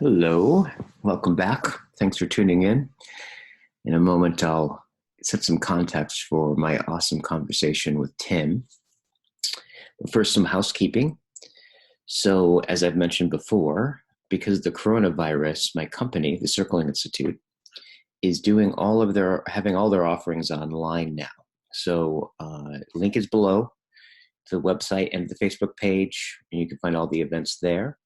Hello, welcome back. Thanks for tuning in. In a moment, I'll set some context for my awesome conversation with Tim. But first, some housekeeping. So, as I've mentioned before, because of the coronavirus, my company, the Circling Institute, is having all their offerings online now. So, link is below to the website and the Facebook page, and you can find all the events there.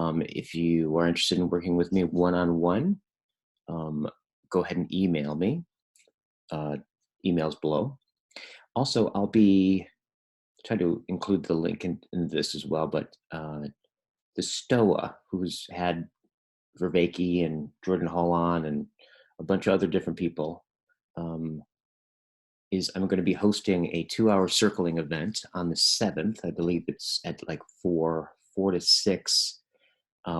If you are interested in working with me one-on-one, go ahead and email me. Emails below. Also, I'll be trying to include the link in this as well, but the Stoa, who's had Vervaeke and Jordan Hall on and a bunch of other different people, I'm going to be hosting a 2-hour circling event on the 7th. I believe it's at like 4 to 6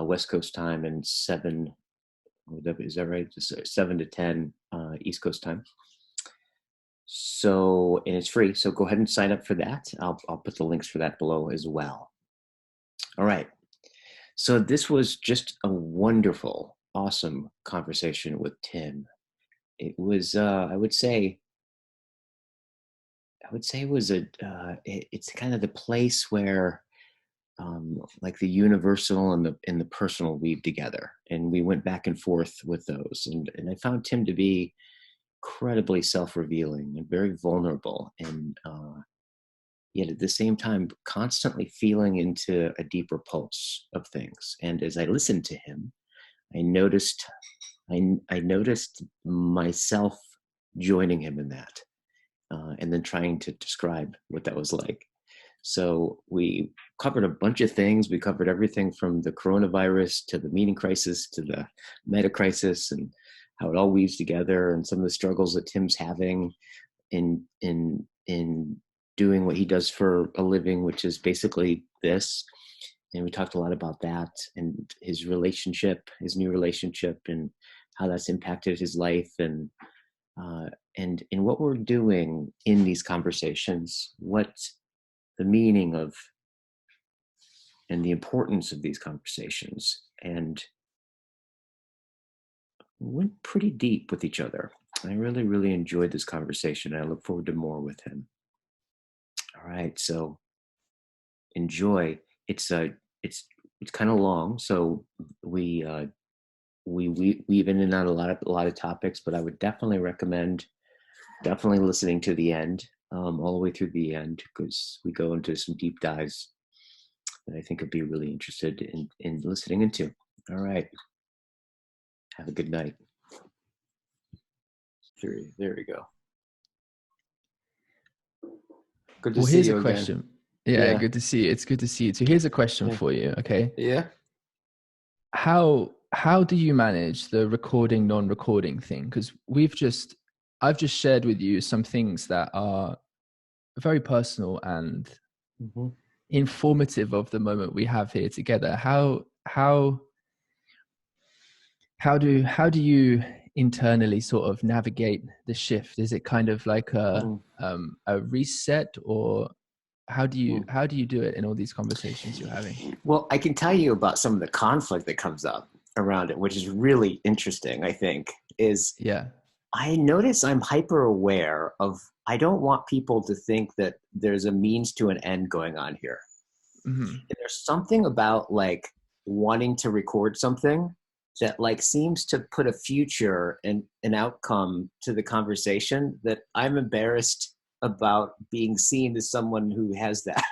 West Coast time and 7, is that right? 7 to 10 East Coast time. So, and it's free. So go ahead and sign up for that. I'll put the links for that below as well. All right. So this was just a wonderful, awesome conversation with Tim. It was, I would say it was it's kind of the place where like the universal and the personal weave together, and we went back and forth with those, and I found Tim to be incredibly self-revealing and very vulnerable, and yet at the same time constantly feeling into a deeper pulse of things. And as I listened to him, I noticed myself joining him in that, and then trying to describe what that was like. So we covered a bunch of things. We covered everything from the coronavirus to the meaning crisis to the meta crisis, and how it all weaves together, and some of the struggles that Tim's having in doing what he does for a living, which is basically this. And we talked a lot about that and his relationship, his new relationship, and how that's impacted his life, and in what we're doing in these conversations, what the meaning of and the importance of these conversations, and went pretty deep with each other. I really, really enjoyed this conversation. I look forward to more with him. All right, so enjoy. It's kind of long, so we weave in and out a lot of topics, but I would definitely recommend listening to the end, all the way through the end, because we go into some deep dives that I think would be really interested in listening into. All right. Have a good night. There we go. Good to see here's you a again. question. Yeah, good to see you. It's good to see you. So here's a question for you, okay? Yeah. How do you manage the recording, non-recording thing? Because I've just shared with you some things that are very personal and informative of the moment we have here together. How do you internally sort of navigate the shift? Is it kind of like a reset, or how do you do it in all these conversations you're having? Well, I can tell you about some of the conflict that comes up around it, which is really interesting. I think I notice I'm hyper aware of, I don't want people to think that there's a means to an end going on here. Mm-hmm. There's something about like wanting to record something that like seems to put a future and an outcome to the conversation that I'm embarrassed about being seen as someone who has that.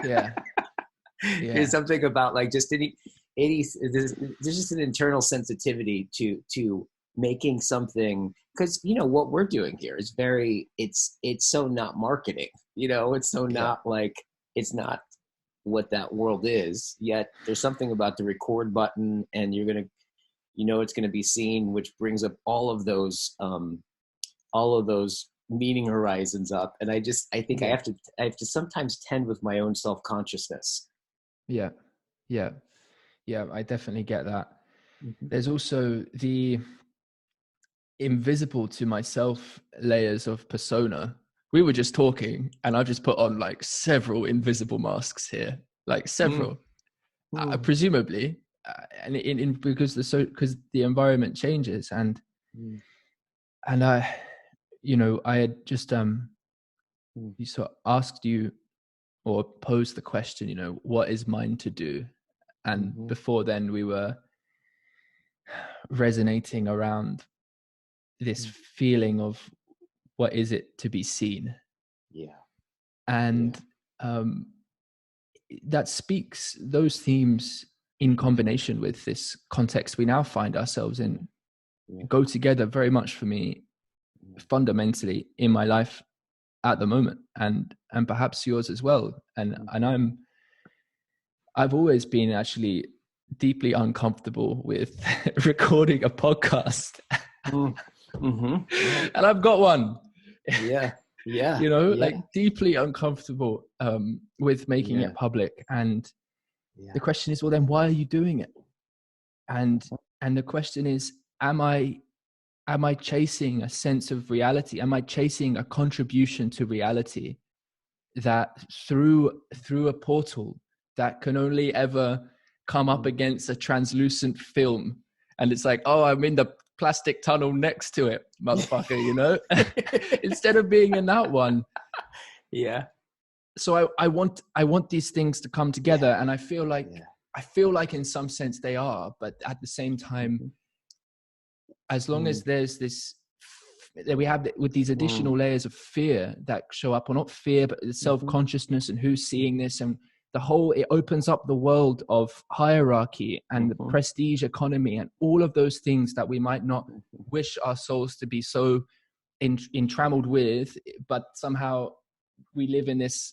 Yeah. There's something about like just there's just an internal sensitivity to making something, because what we're doing here is it's so not marketing, it's so not like, it's not what that world is, yet there's something about the record button, and you're gonna it's going to be seen, which brings up all of those meaning horizons up. And I think I have to sometimes tend with my own self-consciousness. Yeah, I definitely get that. Mm-hmm. There's also the invisible to myself layers of persona. We were just talking, and I've just put on like several invisible masks here. like several, presumably, and because the environment changes, and I, I had just sort of asked you or posed the question, what is mine to do, and before then we were resonating around this feeling of what is it to be seen. And that speaks, those themes in combination with this context we now find ourselves in go together very much for me fundamentally in my life at the moment, and perhaps yours as well. And I've always been actually deeply uncomfortable with recording a podcast. And I've got one. Like deeply uncomfortable with making it public. And the question is, well, then why are you doing it? And the question is, am I chasing a sense of reality? Am I chasing a contribution to reality that through a portal that can only ever come up against a translucent film? And it's like, oh, I'm in the plastic tunnel next to it, motherfucker, instead of being in that one. So I want these things to come together, and I feel like in some sense they are, but at the same time, as long as there's this, that we have with these additional layers of fear that show up, or not fear, but self-consciousness and who's seeing this, and it opens up the world of hierarchy and the prestige economy and all of those things that we might not wish our souls to be so entrammeled with, but somehow we live in this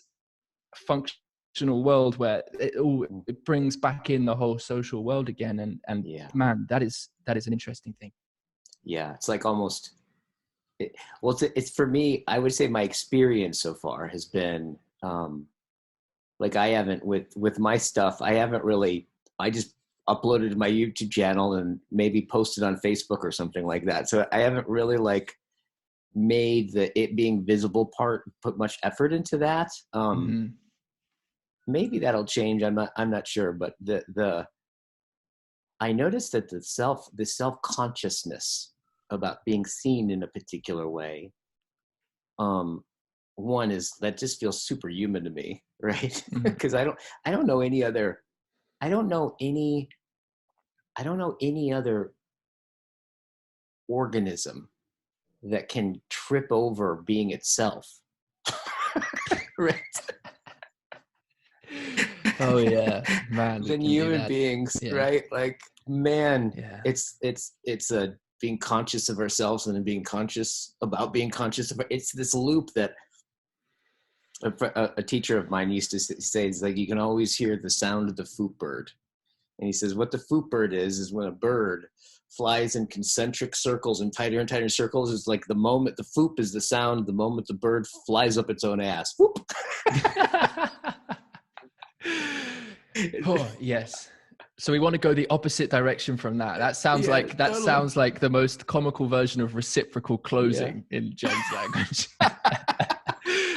functional world where it brings back in the whole social world again. And man, that is an interesting thing. It's like almost, it's for me, I would say my experience so far has been, like I haven't with my stuff, I just uploaded to my YouTube channel and maybe posted on Facebook or something like that. So I haven't really like made it being visible part, put much effort into that. Maybe that'll change. I'm not sure, but I noticed that the self-consciousness about being seen in a particular way, one is that just feels superhuman to me, right? Because I don't know any other organism that can trip over being itself. Right? Oh yeah, man. Than human beings, right? Like, man, it's being conscious of ourselves and then being conscious about being conscious of it's this loop that a teacher of mine used to say, is like, you can always hear the sound of the foot bird. And he says, what the foot bird is when a bird flies in concentric circles and tighter circles, is like the moment the foop is the sound, the moment the bird flies up its own ass. Whoop. Oh, yes. So we want to go the opposite direction from that. That sounds sounds like the most comical version of reciprocal closing in Jen's language.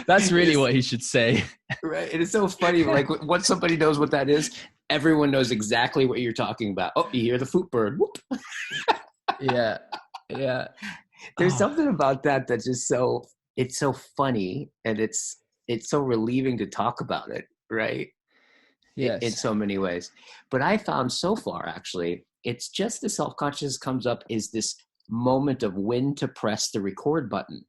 That's really what he should say. Right. And it's so funny. Like, once somebody knows what that is, everyone knows exactly what you're talking about. Oh, you hear the foot bird. Whoop. Yeah. There's something about that that's just it's so funny, and it's so relieving to talk about it, right? Yes. In so many ways. But I found so far, actually, it's just the self-conscious comes up is this moment of when to press the record button.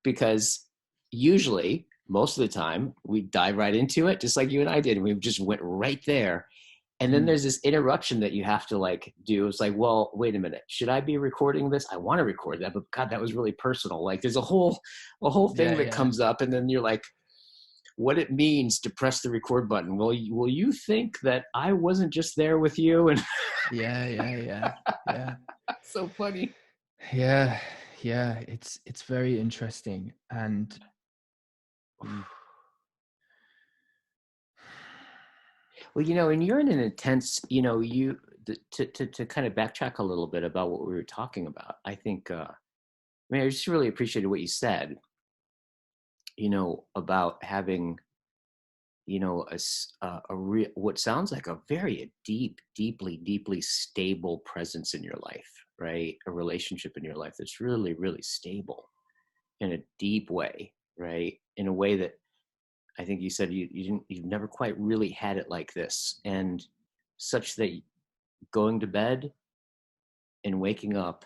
Because usually, most of the time, we dive right into it, just like you and I did. And we just went right there. And then there's this interruption that you have to like do. It's like, well, wait a minute. Should I be recording this? I want to record that, but God, that was really personal. Like, there's a whole thing that comes up, and then you're like, what it means to press the record button. Will you think that I wasn't just there with you? And yeah. So funny. Yeah. It's very interesting. And well, and you're in an intense, to kind of backtrack a little bit about what we were talking about. I think, I just really appreciated what you said, about having what sounds like a very deeply stable presence in your life, right? A relationship in your life that's really, really stable in a deep way, right? In a way that I think you said you've never quite really had it like this, and such that going to bed and waking up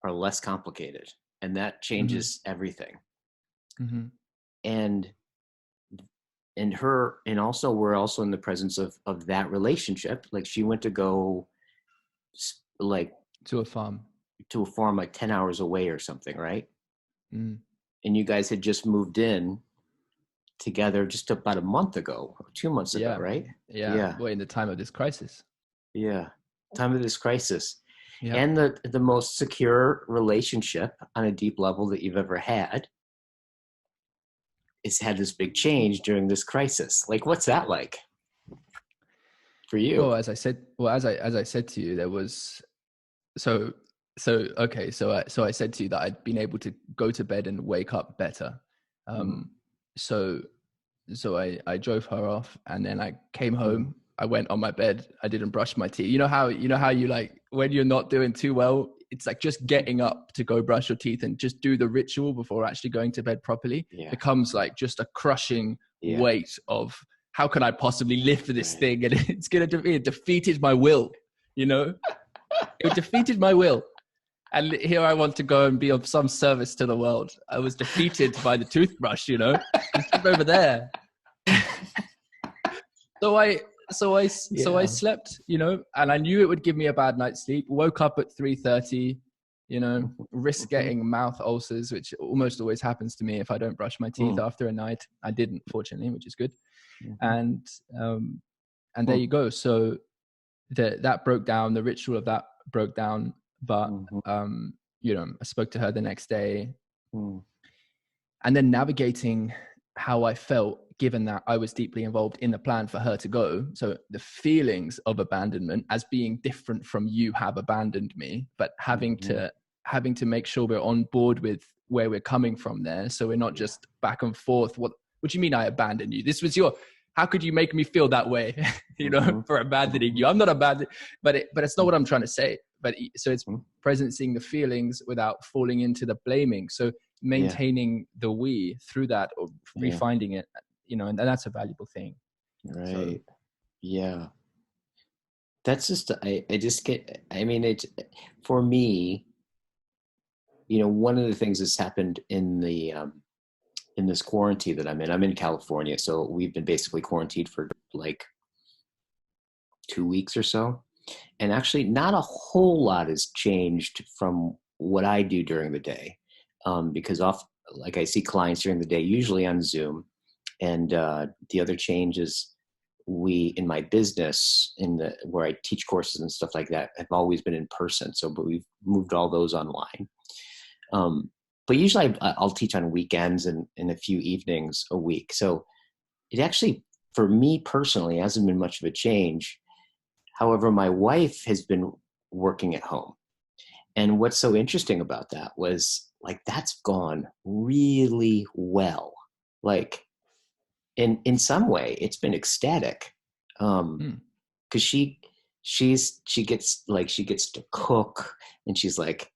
are less complicated, and that changes everything. Mm-hmm. And also we're also in the presence of that relationship. Like she went to go like to a farm like 10 hours away or something, right? Mm. And you guys had just moved in together just about a month ago, 2 months ago, right? Yeah. Well, in the time of this crisis. Yeah. Time of this crisis. Yeah. And the most secure relationship on a deep level that you've ever had has had this big change during this crisis. Like, what's that like for you? Well, as I said to you, there was so I said to you that I'd been able to go to bed and wake up better. So I drove her off, and then I came home. I went on my bed. I didn't brush my teeth. You know how you like when you're not doing too well, it's like just getting up to go brush your teeth and just do the ritual before actually going to bed properly becomes like just a crushing weight of how can I possibly live for this thing? And it's going to it defeated my will, it defeated my will. And here I want to go and be of some service to the world. I was defeated by the toothbrush, it's over there. So I slept, and I knew it would give me a bad night's sleep. Woke up at 3:30, risk getting mouth ulcers, which almost always happens to me if I don't brush my teeth after a night. I didn't, fortunately, which is good. And there you go. So that broke down. The ritual of that broke down. But I spoke to her the next day, and then navigating how I felt, given that I was deeply involved in the plan for her to go. So the feelings of abandonment as being different from you have abandoned me, but having to make sure we're on board with where we're coming from there. So we're not just back and forth. What do you mean I abandoned you? This was how could you make me feel that way? For abandoning you. I'm not abandoned, but it's not what I'm trying to say. So it's presencing the feelings without falling into the blaming. So maintaining the we through that, or refinding it, and that's a valuable thing. Right. So, yeah. That's just, it's for me, one of the things that's happened in this quarantine that I'm in California. So we've been basically quarantined for like 2 weeks or so. And actually not a whole lot has changed from what I do during the day. Because like I see clients during the day, usually on Zoom. And the other change is in my business, where I teach courses and stuff like that, have always been in person. But we've moved all those online. But usually I'll teach on weekends and in a few evenings a week. So it actually, for me personally, hasn't been much of a change. However, my wife has been working at home. And what's so interesting about that was like, that's gone really well. Like in some way it's been ecstatic. 'Cause she gets to cook, and she's like,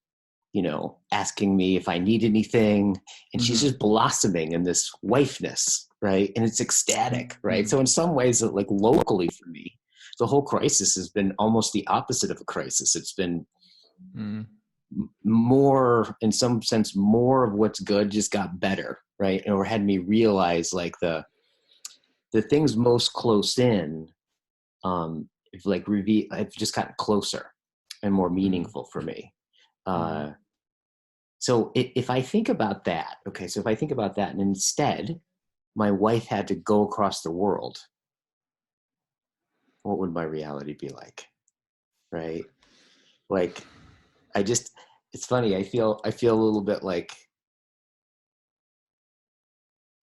asking me if I need anything, and she's just blossoming in this wifeness, right? And it's ecstatic, right? So in some ways, like locally for me, the whole crisis has been almost the opposite of a crisis. It's been more, in some sense, more of what's good just got better, right? Or had me realize like the things most close in, I've just gotten closer and more meaningful for me. So if I think about that, and instead my wife had to go across the world, what would my reality be like? Right? Like, it's funny. I feel a little bit like,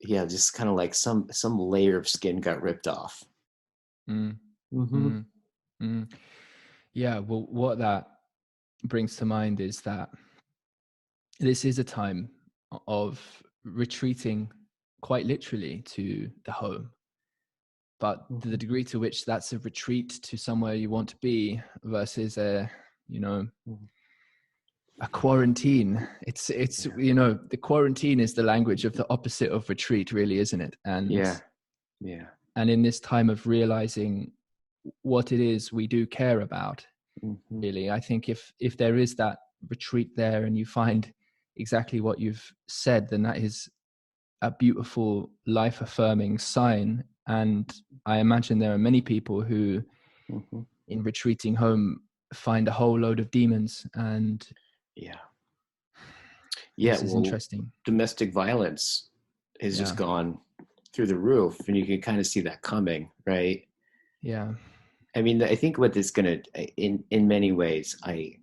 just kind of like some layer of skin got ripped off. Yeah. Well, what that brings to mind is that this is a time of retreating quite literally to the home. but the degree to which that's a retreat to somewhere you want to be versus a quarantine. It's the quarantine is the language of the opposite of retreat, really, isn't it? And and in this time of realizing what it is we do care about, really, I think if there is that retreat there and you find exactly what you've said, then that is a beautiful, life affirming sign. And I imagine there are many people who in retreating home find a whole load of demons. And this is interesting. Domestic violence has just gone through the roof, and you can kind of see that coming, right? Yeah. I mean, I think what this gonna in many ways, I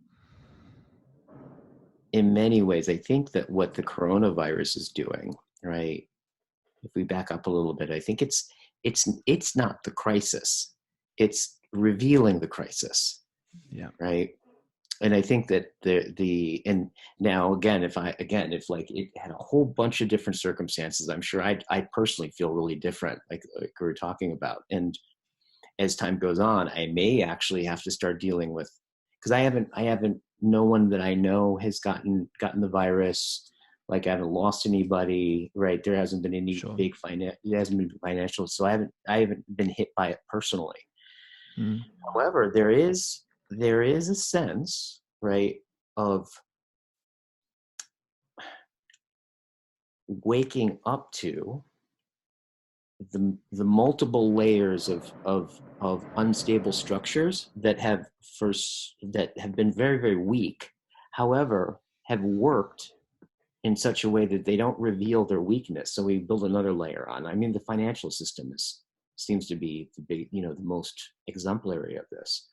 think that what the coronavirus is doing, right? If we back up a little bit, I think it's not the crisis, it's revealing the crisis. Right. And I think that and now again, if like it had a whole bunch of different circumstances, I'm sure I personally feel really different, like we were talking about. And as time goes on, I may actually have to start dealing with, because I haven't, no one that I know has gotten the virus. Like I haven't lost anybody, right? There hasn't been any big it hasn't been financial. So I haven't been hit by it personally. However, there is a sense, right, of waking up to the multiple layers of unstable structures that have been very, very weak, however, have worked in such a way that they don't reveal their weakness. So we build another layer on. I mean, the financial system seems to be the most exemplary of this.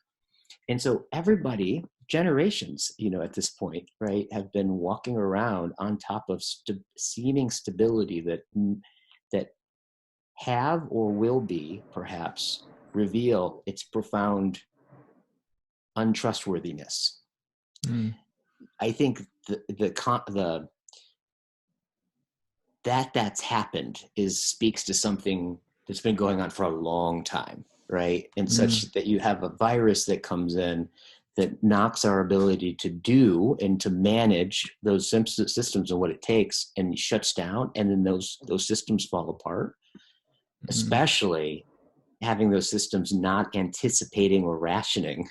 And so everybody, generations, at this point, right, have been walking around on top of seeming stability that have or will be perhaps reveal its profound untrustworthiness. I think that's happened speaks to something that's been going on for a long time, right? And such that you have a virus that comes in that knocks our ability to do and to manage those systems and what it takes, and shuts down, and then those systems fall apart. Especially having those systems not anticipating or rationing,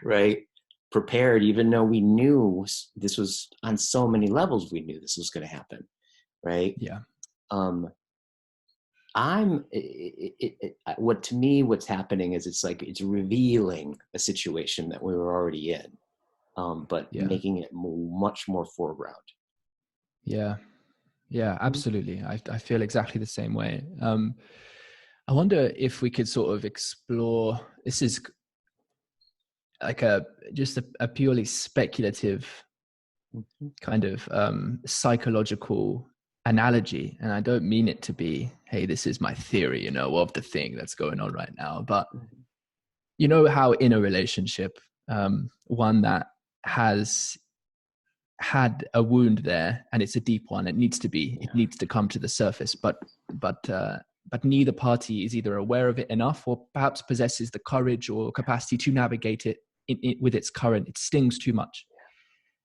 right? Prepared, even though we knew this was on so many levels, we knew this was going to happen, right? Yeah. What's happening is it's revealing a situation that we were already in, but making it much more foreground. Yeah, absolutely. I feel exactly the same way. I wonder if we could sort of explore, this is like a purely speculative kind of psychological analogy. And I don't mean it to be, hey, this is my theory, of the thing that's going on right now. But you know how in a relationship, one that has had a wound there, and it's a deep one, it needs to come to the surface, but neither party is either aware of it enough or perhaps possesses the courage or capacity to navigate it with its current. It stings too much.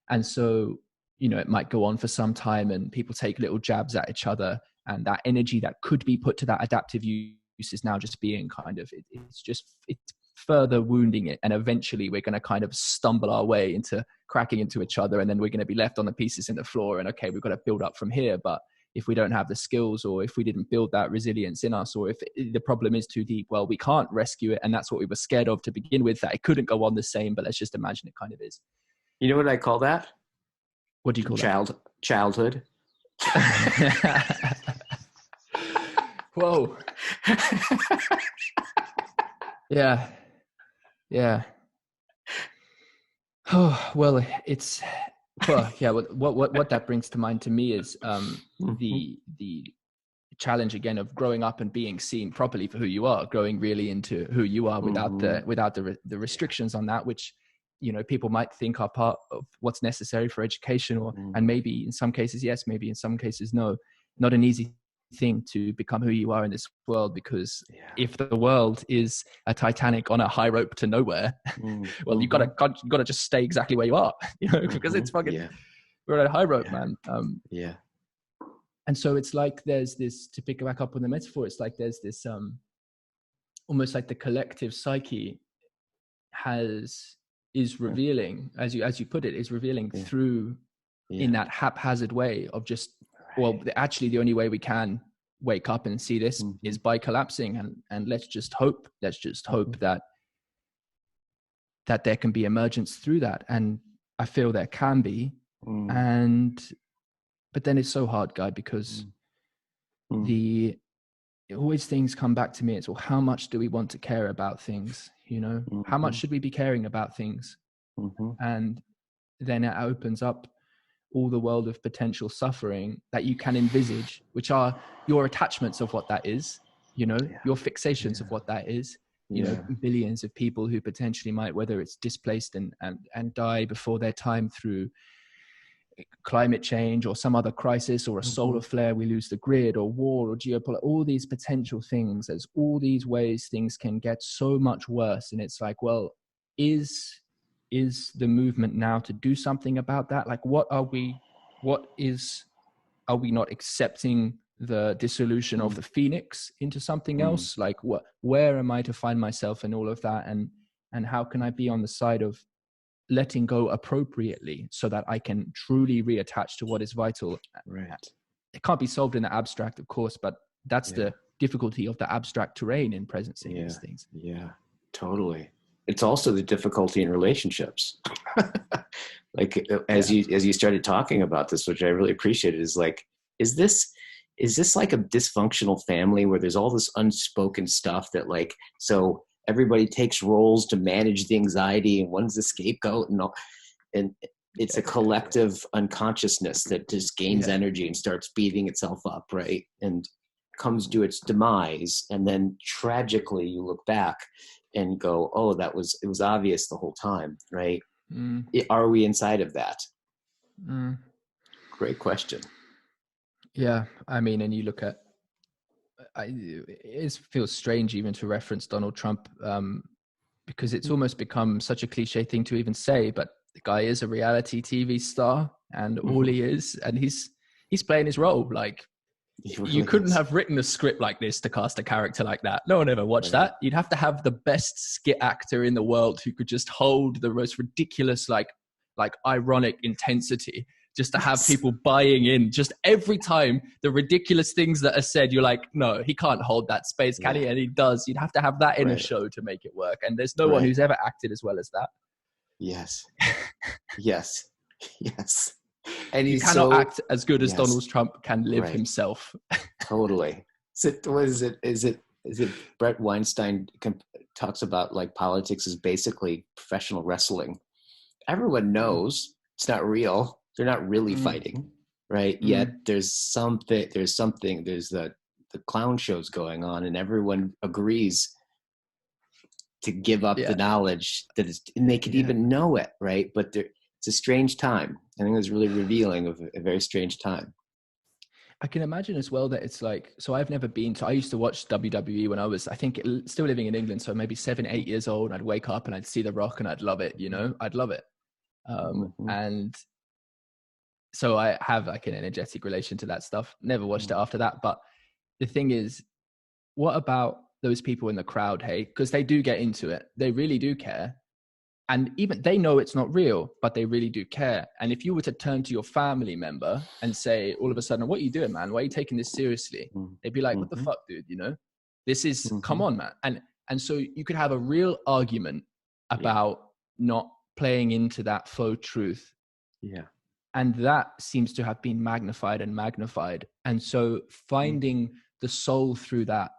And so, it might go on for some time and people take little jabs at each other, and that energy that could be put to that adaptive use is now just being kind of, it's further wounding it. And eventually we're going to kind of stumble our way into cracking into each other. And then we're going to be left on the pieces in the floor. And okay, we've got to build up from here. But if we don't have the skills, or if we didn't build that resilience in us, or if the problem is too deep, well, we can't rescue it. And that's what we were scared of to begin with, that it couldn't go on the same, but let's just imagine it kind of is. You know what I call that? What do you call that? Childhood. Whoa. Yeah. Oh, well, it's, what that brings to mind to me is the challenge again of growing up and being seen properly for who you are, growing really into who you are without the restrictions on that, which people might think are part of what's necessary for education, and maybe in some cases yes, maybe in some cases no. Not an easy thing to become who you are in this world, because if the world is a Titanic on a high rope to nowhere, well, you gotta just stay exactly where you are, because it's fucking, we're on a high rope, man. And so it's like there's this, to pick back up on the metaphor, it's like there's this almost like the collective psyche is revealing, as you put it, is revealing through in that haphazard way of just, well, actually the only way we can wake up and see this is by collapsing, and let's just hope that there can be emergence through that. And I feel there can be. But then it's so hard, Guy, because always things come back to me. It's, well, how much do we want to care about things? How much should we be caring about things? And then it opens up all the world of potential suffering that you can envisage, which are your attachments of what that is, your fixations of what that is, billions of people who potentially might, whether it's displaced and die before their time through climate change or some other crisis, or a solar flare, we lose the grid, or war, or geopolitics, all these potential things. There's all these ways things can get so much worse. And it's like, well, is the movement now to do something about that? Like, are we not accepting the dissolution of the phoenix into something else? Like, where am I to find myself in all of that? And how can I be on the side of letting go appropriately so that I can truly reattach to what is vital? Right. It can't be solved in the abstract, of course, but that's the difficulty of the abstract terrain in presencing these things. Yeah, totally. It's also the difficulty in relationships. Like, as you started talking about this, which I really appreciated, is like, is this like a dysfunctional family where there's all this unspoken stuff that, like, so everybody takes roles to manage the anxiety, and one's the scapegoat, and it's a collective unconsciousness that just gains energy and starts beating itself up, right? And comes to its demise. And then tragically you look back and go, oh, it was obvious the whole time, right? Are we inside of that? Great question. Yeah. I mean, and you look at, it feels strange even to reference Donald Trump, because it's almost become such a cliche thing to even say, but the guy is a reality TV star, and all he is, and he's playing his role. Like, you couldn't have written a script like this to cast a character like that. No one ever watched that. You'd have to have the best skit actor in the world who could just hold the most ridiculous, like ironic intensity, just to have people buying in. Just every time the ridiculous things that are said, you're like, no, he can't hold that space, can he? And he does. You'd have to have that in a show to make it work. And there's no one who's ever acted as well as that. Yes. And you cannot act as good as Donald Trump can live himself. Totally. Is it Brett Weinstein talks about, like, politics is basically professional wrestling. Everyone knows it's not real. They're not really fighting, right? Yet there's the clown shows going on, and everyone agrees to give up the knowledge that and they could even know it, right? But it's a strange time. I think it was really revealing of a very strange time. I can imagine as well that it's like, so I've never been to, I used to watch WWE when I was, I think, still living in England. So maybe 7-8 years old. I'd wake up and I'd see The Rock and I'd love it, I'd love it. And so I have like an energetic relation to that stuff. Never watched it after that. But the thing is, what about those people in the crowd, hey? Because they do get into it. They really do care. And even they know it's not real, but they really do care. And if you were to turn to your family member and say, all of a sudden, what are you doing, man? Why are you taking this seriously? They'd be like, what the fuck, dude? This is, come on, man. And so you could have a real argument about not playing into that faux truth. Yeah. And that seems to have been magnified. And so finding the soul through that,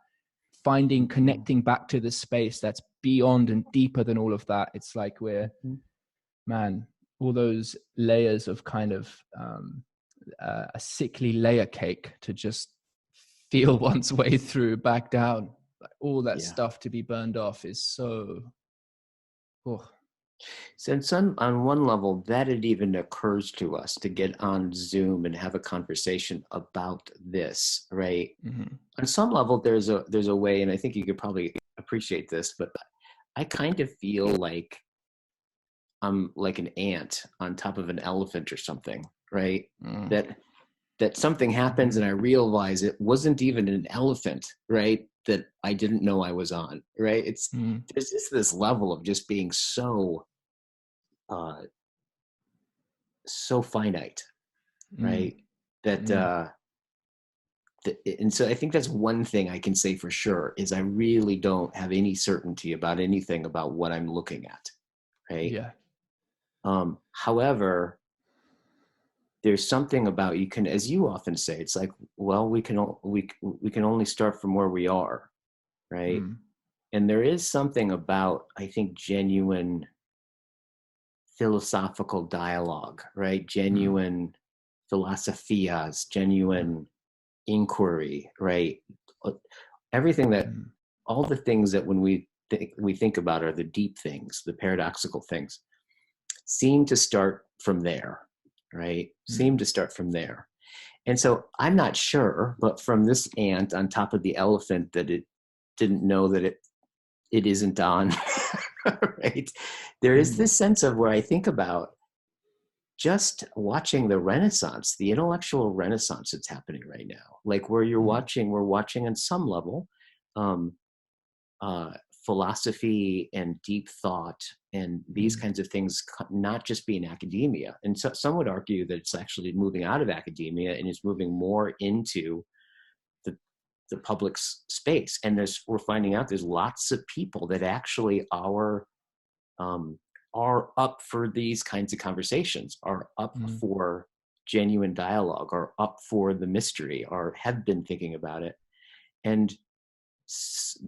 connecting back to the space that's beyond and deeper than all of that. It's like man, all those layers of kind of a sickly layer cake to just feel one's way through back down. Like, all that stuff to be burned off is so, So in some, on one level, that it even occurs to us to get on Zoom and have a conversation about this, right? Mm-hmm. On some level, there's a way, and I think you could probably appreciate this, but I kind of feel like I'm like an ant on top of an elephant or something, right? Mm. That that something happens and I realize it wasn't even an elephant, right? That I didn't know I was on, right? It's Mm. there's just this level of just being so uh so finite, Mm. right? That Mm. and so I think that's one thing I can say for sure is I really don't have any certainty about anything about what I'm looking at, right? Yeah. However, there's something about you can, as you often say, it's like, well, we can only start from where we are, right? Mm. And there is something about, I think, genuine philosophical dialogue, right? Mm. Genuine philosophias, Mm. genuine inquiry, right? Everything that, Mm. all the things that when we think about are the deep things, the paradoxical things, seem to start from there, right? Seem Mm. to start from there. And so I'm not sure, but from this ant on top of the elephant that it didn't know that it isn't on, right? There is Mm. this sense of where I think about just watching the renaissance, the intellectual renaissance that's happening right now, like where Mm. we're watching on some level um, uh, philosophy and deep thought and these Mm. kinds of things not just be in academia. And so, some would argue that it's actually moving out of academia and is moving more into the public space. And we're finding out there's lots of people that actually um, are up for these kinds of conversations, are up Mm. for genuine dialogue, are up for the mystery, or have been thinking about it. And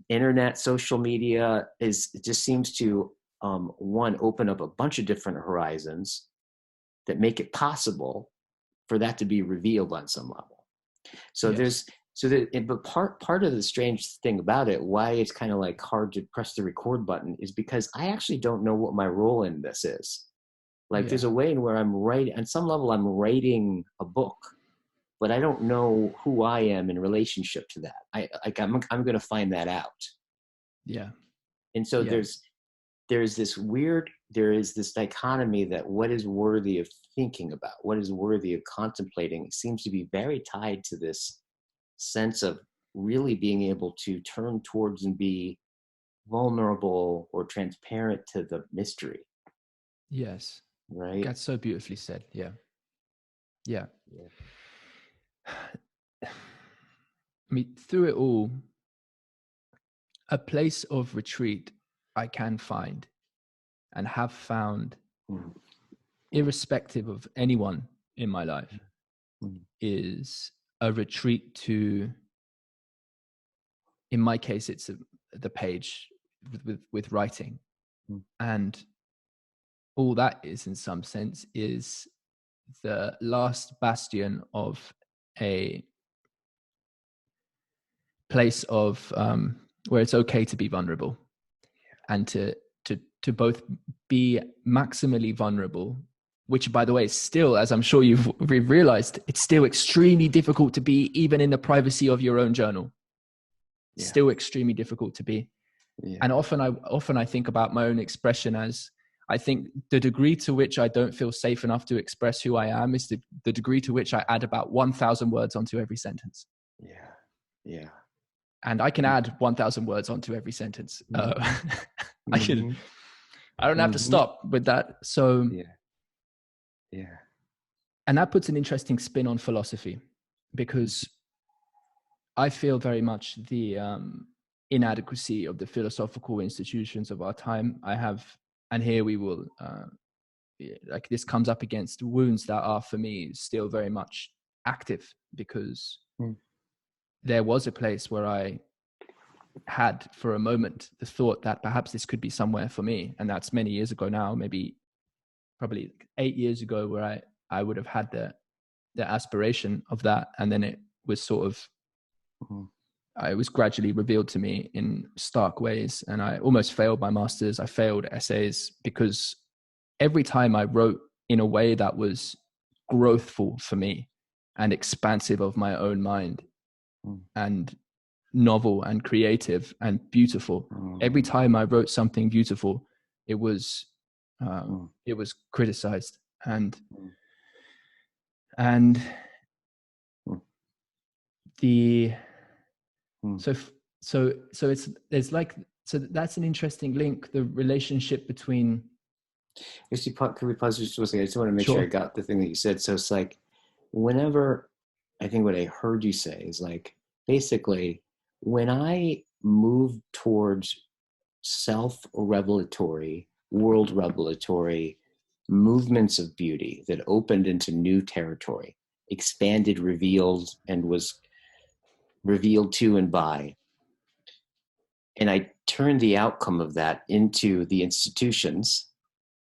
internet, social media it just seems to one open up a bunch of different horizons that make it possible for that to be revealed on some level. So Yes. there's so that, but part of the strange thing about it, why it's kind of like hard to press the record button, is because I actually don't know what my role in this is. Like there's Yeah. a way in where I'm writing, on some level I'm writing a book, but I don't know who I am in relationship to that. I'm going to find that out. Yeah. And so Yeah. there is this dichotomy that what is worthy of thinking about, what is worthy of contemplating, seems to be very tied to this sense of really being able to turn towards and be vulnerable or transparent to the mystery, Yes. right? That's so beautifully said. Yeah. Yeah. Yeah. I mean, through it all, a place of retreat I can find and have found, Mm. irrespective of anyone in my life, Mm. is a retreat to, in my case, it's the page with writing. Mm. And all that is, in some sense, is the last bastion of a place of where it's okay to be vulnerable and to both be maximally vulnerable, which, by the way, is still, as I'm sure you've realized, it's still extremely difficult to be, even in the privacy of your own journal. Yeah. Still extremely difficult to be. Yeah. And often I think about my own expression as, I think the degree to which I don't feel safe enough to express who I am is the degree to which I add about 1,000 words onto every sentence. Yeah. Yeah. And I can add 1,000 words onto every sentence. Mm-hmm. I don't have to Mm-hmm. stop with that. So, Yeah. Yeah. and that puts an interesting spin on philosophy, because I feel very much the inadequacy of the philosophical institutions of our time. And here we will, like, this comes up against wounds that are, for me, still very much active, because Mm. there was a place where I had for a moment the thought that perhaps this could be somewhere for me. And that's many years ago now, maybe probably 8 years ago, where I would have had the aspiration of that. And then it was sort of, Mm. it was gradually revealed to me in stark ways. And I almost failed my master's. I failed essays because every time I wrote in a way that was growthful for me and expansive of my own mind and novel and creative and beautiful, every time I wrote something beautiful, it was criticized and the so it's there's like, so that's an interesting link, the relationship between. Can we pause just for a second? I just want to make Sure. sure I got the thing that you said. So it's like, whenever, I think what I heard you say is like, basically, when I move towards self-revelatory, world-revelatory movements of beauty that opened into new territory, expanded, revealed, and was revealed to and by, and I turned the outcome of that into the institutions,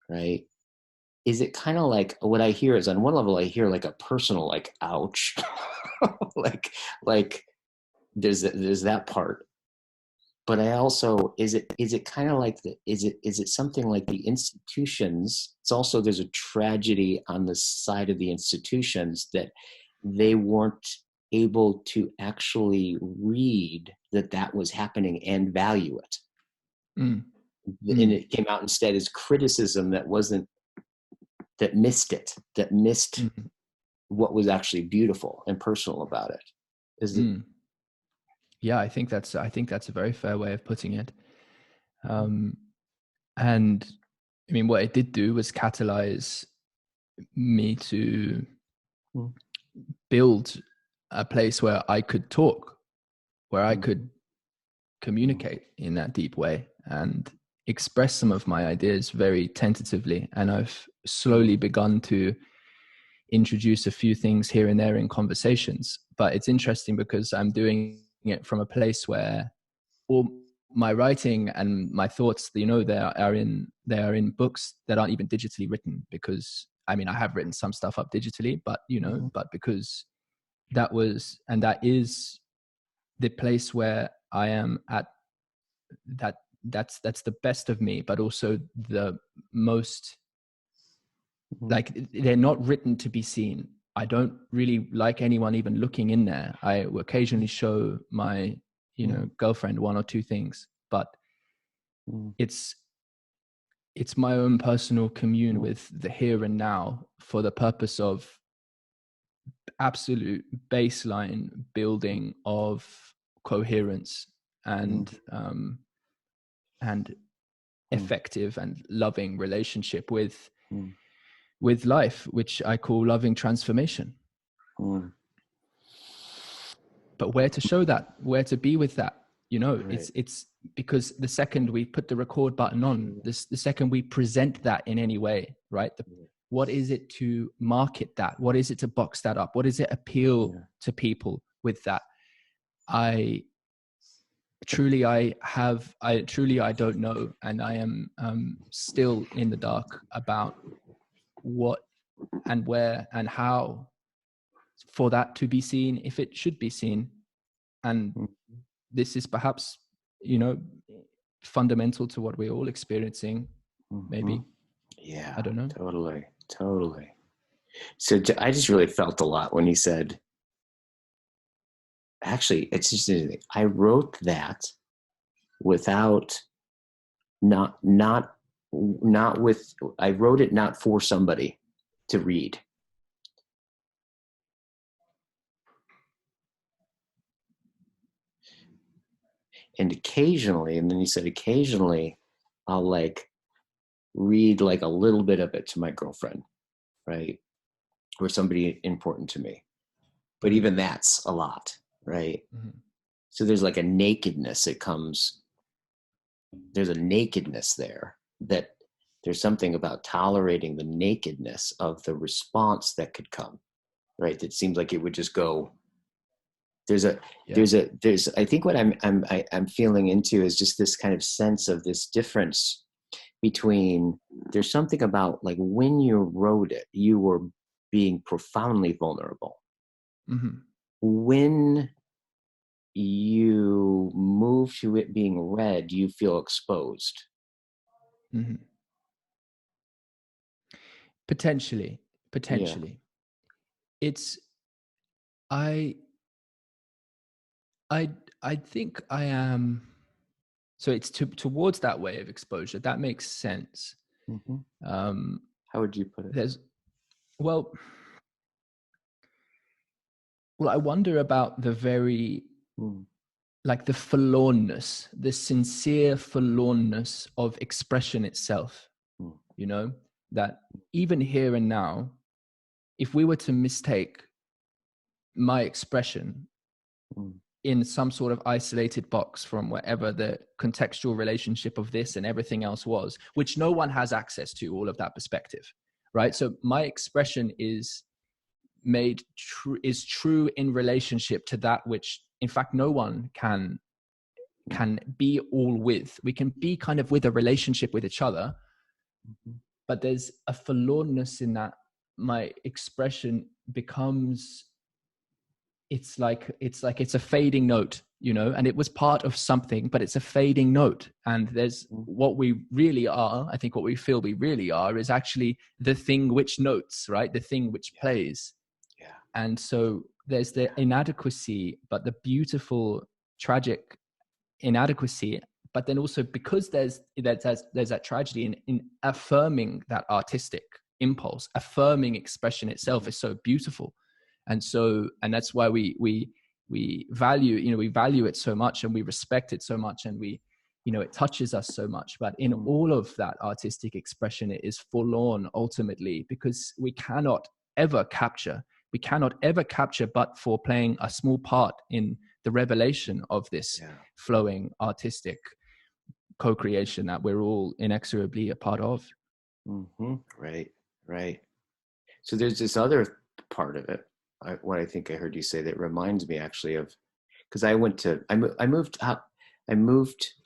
right? Is it kind of like, what I hear is, on one level I hear like a personal, like, ouch, like there's that part, but I also, is it kind of like is it something like the institutions, it's also, there's a tragedy on the side of the institutions that they weren't able to actually read that was happening and value it. And it came out instead as criticism that missed what was actually beautiful and personal about it. Is it? Yeah, I think that's a very fair way of putting it. And I mean, what it did do was catalyze me to build a place where I could talk, where I could communicate in that deep way and express some of my ideas very tentatively. And I've slowly begun to introduce a few things here and there in conversations. But it's interesting because I'm doing it from a place where all my writing and my thoughts, they are in books that aren't even digitally written, because I mean, I have written some stuff up digitally, but but because that is the place where I am at, that's the best of me, but also the most, like, they're not written to be seen. I don't really like anyone even looking in there. I will occasionally show my girlfriend one or two things, but it's my own personal commune with the here and now, for the purpose of absolute baseline building of coherence and effective and loving relationship with life, which I call loving transformation. But where to show that, where to be with that, right. It's because the second we put the record button on, the second we present that in any way, right? What is it to market that? What is it to box that up? What does it appeal to people with that? I truly don't know. And I am still in the dark about what and where and how for that to be seen, if it should be seen. And this is perhaps, fundamental to what we're all experiencing, maybe. Yeah, I don't know. Totally. So I just really felt a lot when he said, actually, it's just interesting. I wrote that without, I wrote it not for somebody to read. And occasionally, and then he said, occasionally I'll like read like a little bit of it to my girlfriend, right? Or somebody important to me. But even that's a lot, right? So there's like a nakedness that comes, there's a nakedness there, that there's something about tolerating the nakedness of the response that could come, right? That seems like it would just go, there's I think what I'm feeling into is just this kind of sense of this difference between, there's something about like when you wrote it, you were being profoundly vulnerable. When you move to it being read, you feel exposed. Potentially. Yeah. It's, I I think I am, so it's towards that way of exposure. That makes sense. Mm-hmm. Um, How would you put it? there's, well, I wonder about the very, Mm. like the forlornness, the sincere forlornness of expression itself, Mm. you know, that even here and now, if we were to mistake my expression Mm. in some sort of isolated box from wherever the contextual relationship of this and everything else was, which no one has access to, all of that perspective, right? So my expression is made true, is true in relationship to that which in fact no one can be all with. We can be kind of with a relationship with each other, Mm-hmm. but there's a forlornness in that my expression becomes, it's like it's a fading note, you know, and it was part of something, but it's a fading note. And there's what we really are, I think what we feel we really are is actually the thing which notes, right? The thing which plays. Yeah. And so there's the inadequacy, but the beautiful, tragic inadequacy. But then also because there's that tragedy in affirming that artistic impulse, affirming expression itself is so beautiful. And so, and that's why we value, you know, we value it so much and we respect it so much, and we, you know, it touches us so much. But in all of that artistic expression, it is forlorn ultimately, because we cannot ever capture but for playing a small part in the revelation of this flowing artistic co-creation that we're all inexorably a part of. Mm-hmm. Right. So there's this other part of it. What I think I heard you say that reminds me actually of, because I moved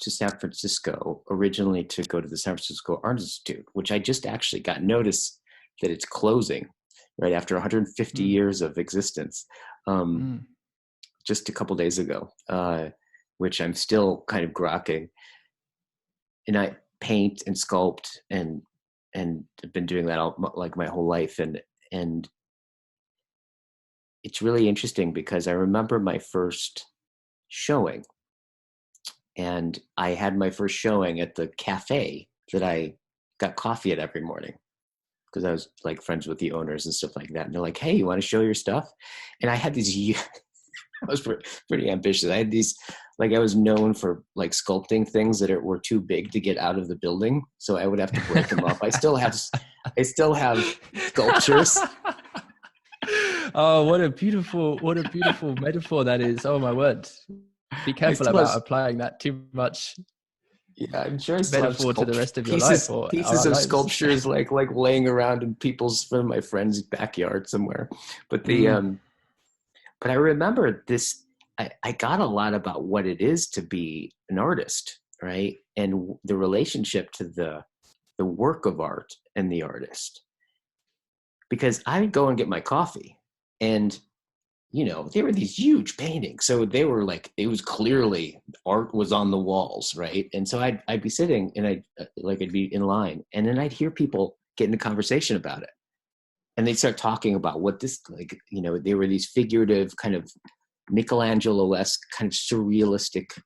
to San Francisco originally to go to the San Francisco Art Institute, which I just actually got notice that it's closing right after 150 years of existence, just a couple days ago, which I'm still kind of grokking. And I paint and sculpt and I've been doing that all, like my whole life, and it's really interesting because I remember my first showing, and I had my first showing at the cafe that I got coffee at every morning, because I was like friends with the owners and stuff like that. And they're like, "Hey, you want to show your stuff?" And I had these, I was pretty ambitious. I had these, like, I was known for like sculpting things that were too big to get out of the building, so I would have to break them up. I still have sculptures. Oh, what a beautiful metaphor that is. Oh my word. Be careful about applying that too much. Yeah, I'm sure I still metaphor have to the rest of your life or pieces of lives. sculptures like laying around in from my friend's backyard somewhere. But but I remember this, I got a lot about what it is to be an artist, right? And the relationship to the work of art and the artist. Because I'd go and get my coffee, and you know, they were these huge paintings. So they were like, it was clearly art was on the walls, right? And so I'd be sitting and I'd be in line, and then I'd hear people get into conversation about it. And they'd start talking about what this, like, you know, they were these figurative kind of Michelangelo-esque kind of surrealistic,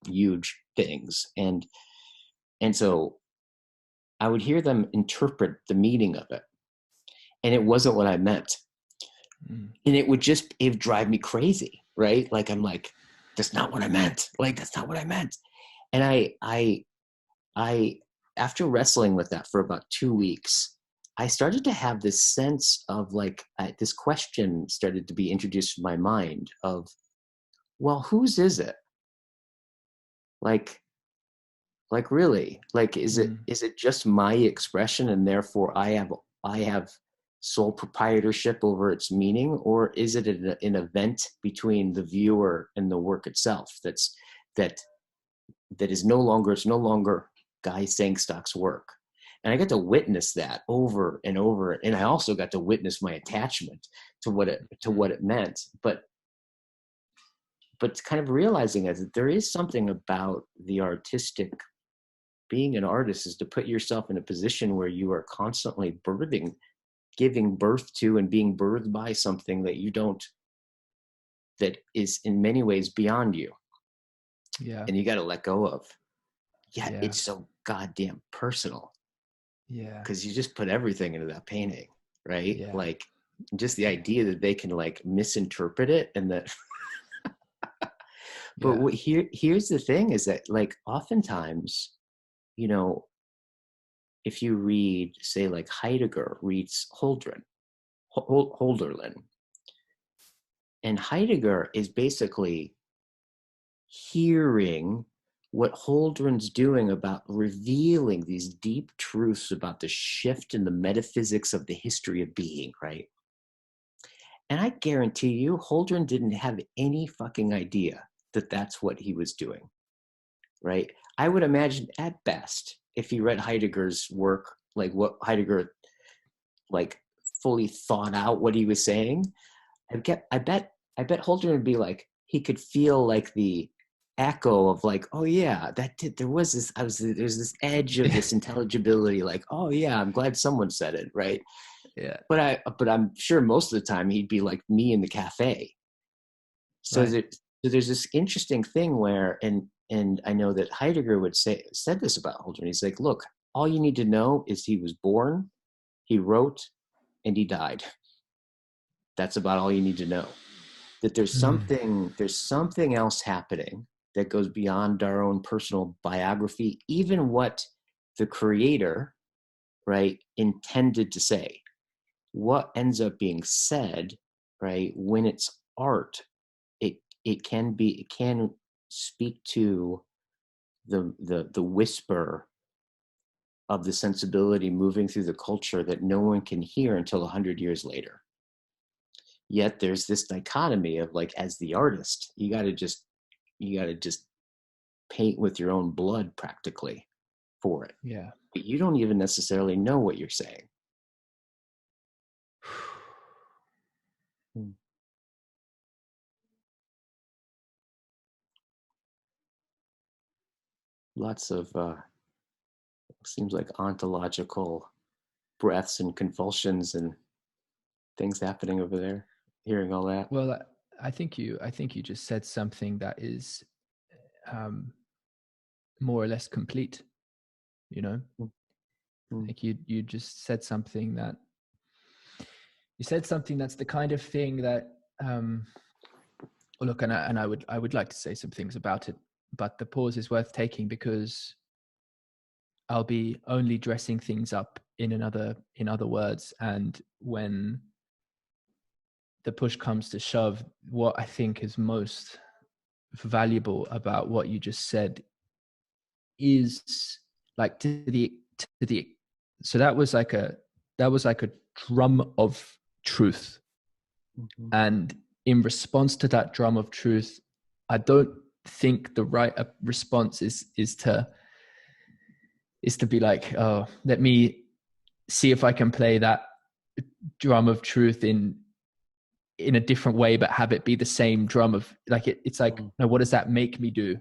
huge things. And so I would hear them interpret the meaning of it. And it wasn't what I meant. And it would drive me crazy, right? Like, I'm like, that's not what I meant. Like, that's not what I meant. And I after wrestling with that for about 2 weeks, I started to have this sense of like, this question started to be introduced to my mind of, well, whose is it? Like really, like, is it just my expression and therefore I have sole proprietorship over its meaning, or is it an event between the viewer and the work itself that is no longer Guy Sengstock's work? And I got to witness that over and over, and I also got to witness my attachment to what it meant, but kind of realizing that there is something about the artistic. Being an artist is to put yourself in a position where you are constantly birthing giving birth to and being birthed by something that that is in many ways beyond you. Yeah. And you got to let go of. Yeah. It's so goddamn personal. Yeah. Because you just put everything into that painting, right? Yeah. Like just the idea that they can like misinterpret it, and that but here's the thing is that like oftentimes, you know, if you read, say, like Heidegger reads Holderlin, and Heidegger is basically hearing what Holderlin's doing about revealing these deep truths about the shift in the metaphysics of the history of being, right? And I guarantee you, Holderlin didn't have any fucking idea that that's what he was doing, right? I would imagine at best, if he read Heidegger's work, like what Heidegger like fully thought out what he was saying, I bet Holderlin would be like, he could feel like the echo of like, oh yeah, there's this edge of this intelligibility, like, oh yeah, I'm glad someone said it, right? Yeah. But I'm sure most of the time he'd be like me in the cafe. So, Right. so there's this interesting thing where, and I know that Heidegger said this about Holderlin. He's like, look, all you need to know is he was born, he wrote, and he died. That's about all you need to know. That there's something else happening that goes beyond our own personal biography, even what the creator, right, intended to say. What ends up being said, right, when it's art, it can speak to the whisper of the sensibility moving through the culture that no one can hear until 100 years later. Yet there's this dichotomy of like, as the artist, you got to just paint with your own blood practically for it. Yeah. But you don't even necessarily know what you're saying. Lots of seems like ontological breaths and convulsions and things happening over there. Hearing all that. Well, I think you just said something that is more or less complete. You know, like you just said something that that's the kind of thing that look, and I would like to say some things about it, but the pause is worth taking because I'll be only dressing things up in other words, and when the push comes to shove, what I think is most valuable about what you just said is like to the so that was like a drum of truth. And in response to that drum of truth, I don't think the right response is to be like, oh, let me see if I can play that drum of truth in a different way, but have it be the same drum of like it's like, no, what does that make me do?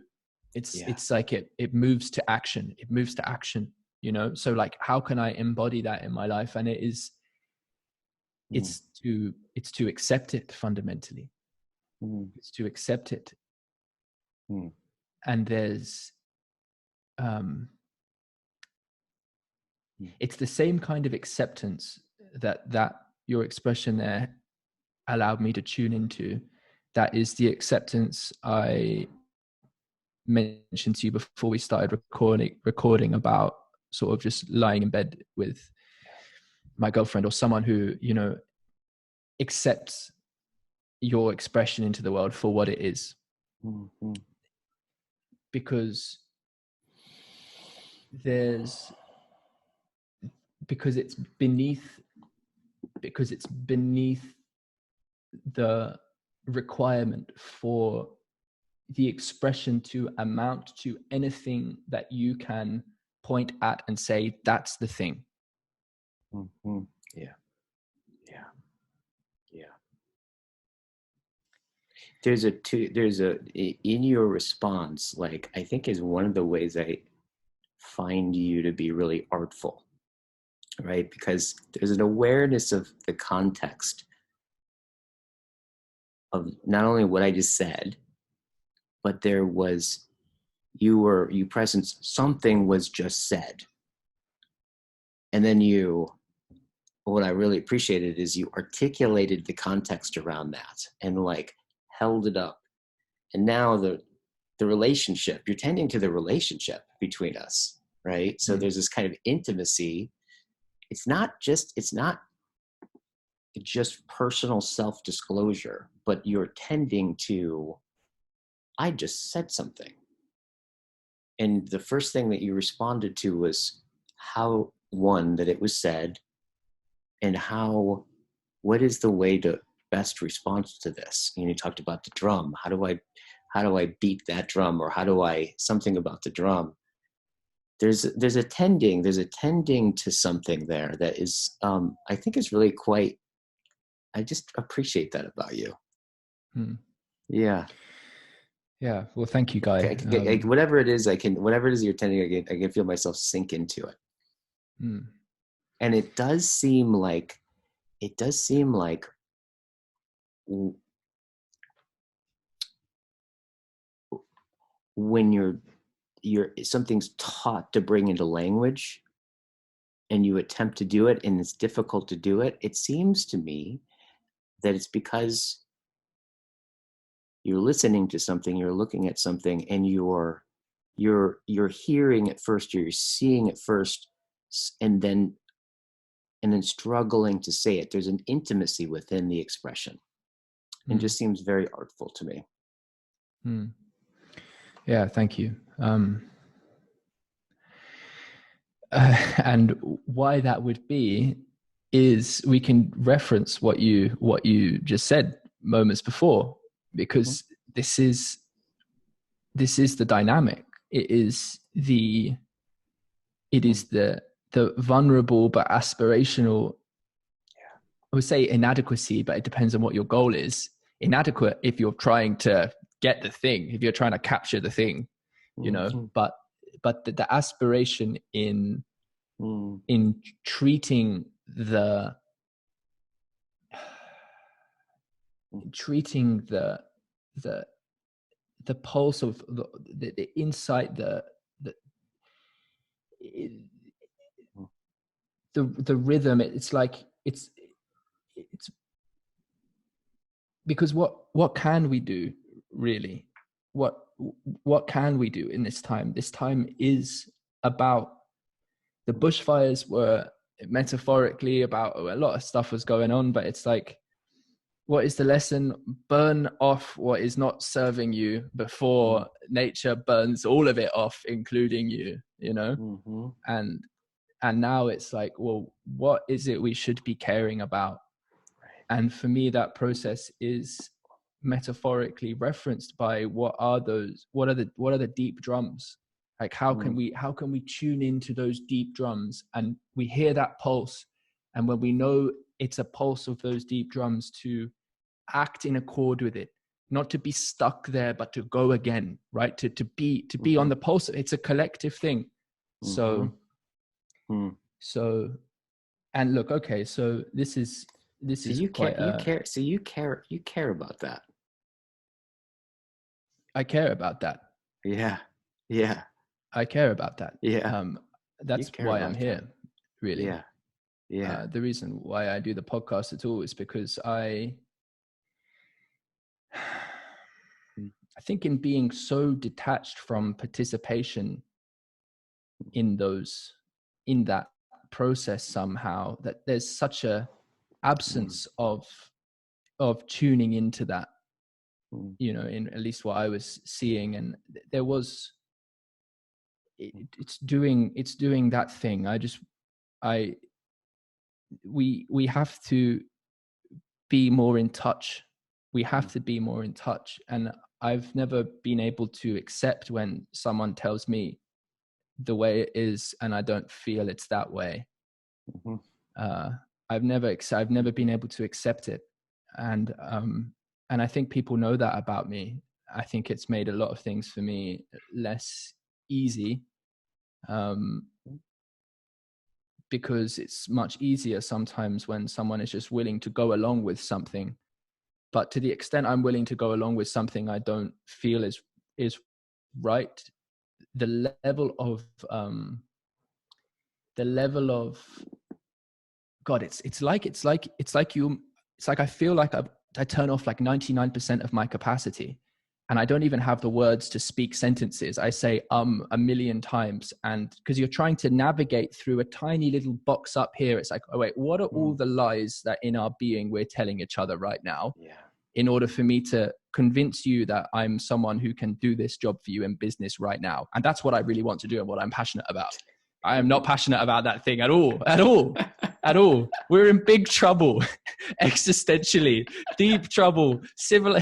It's like it moves to action. It moves to action, you know? So like, how can I embody that in my life? And it's to accept it fundamentally. It's to accept it. And there's, it's the same kind of acceptance that your expression there allowed me to tune into. That is the acceptance I mentioned to you before we started recording about sort of just lying in bed with my girlfriend or someone who, you know, accepts your expression into the world for what it is. Because it's beneath the requirement for the expression to amount to anything that you can point at and say, that's the thing. Yeah. There's in your response, like, I think is one of the ways I find you to be really artful, right? Because there's an awareness of the context of not only what I just said, but there was, you presence, something was just said. And then what I really appreciated is you articulated the context around that and like held it up. And now the relationship, you're tending to the relationship between us, right? So there's this kind of intimacy. It's not just personal self-disclosure, but you're tending to, I just said something. And the first thing that you responded to was how, one, that it was said, and what is the way to best respond to this? You talked about the drum. How do I beat that drum, or something about the drum? There's a tending to something there that is, I think is really quite, I just appreciate that about you. Yeah. Yeah. Well, thank you, Guy. Whatever it is you're tending, I can feel myself sink into it. And it does seem like when something's taught to bring into language and you attempt to do it and it's difficult to do it, it seems to me that it's because you're listening to something, you're looking at something, and you're hearing it first, you're seeing it first, and then struggling to say it. There's an intimacy within the expression. It just seems very artful to me. Yeah, thank you. And why that would be is we can reference what you just said moments before, because this is the dynamic. It is the vulnerable but aspirational, I would say inadequacy, but it depends on what your goal is. Inadequate if you're trying to get the thing, if you're trying to capture the thing, but the aspiration in treating the pulse of the insight, the rhythm. It's like it's because what can we do really? What can we do in this time? This time is about, the bushfires were metaphorically about, a lot of stuff was going on, but it's like, what is the lesson? Burn off what is not serving you before nature burns all of it off, including you, And now it's like, well, what is it we should be caring about? And for me, that process is metaphorically referenced by what are the deep drums? Like how can we tune into those deep drums, and we hear that pulse, and when we know it's a pulse of those deep drums, to act in accord with it, not to be stuck there, but to go again, right? To be on the pulse. It's a collective thing. So and look, okay, so this is you quite care. So you care about that. I care about that. Yeah. I care about that. Yeah. That's why I'm here, really. Yeah. The reason why I do the podcast at all is because I think in being so detached from participation in that process somehow, that there's such a absence of tuning into that, in at least what I was seeing. And there was, it's doing that thing. We have to be more in touch. We have to be more in touch. And I've never been able to accept when someone tells me the way it is and I don't feel it's that way. I've never been able to accept it. And I think people know that about me. I think it's made a lot of things for me less easy. because it's much easier sometimes when someone is just willing to go along with something. But to the extent I'm willing to go along with something I don't feel is right, the level of God, it's like I feel like I turn off like 99% of my capacity, and I don't even have the words to speak sentences. I say a million times, and because you're trying to navigate through a tiny little box up here, it's like, oh wait, what are all the lies that in our being we're telling each other right now? Yeah. In order for me to convince you that I'm someone who can do this job for you in business right now. And that's what I really want to do and what I'm passionate about. I am not passionate about that thing at all. We're in big trouble, existentially, deep trouble, civil,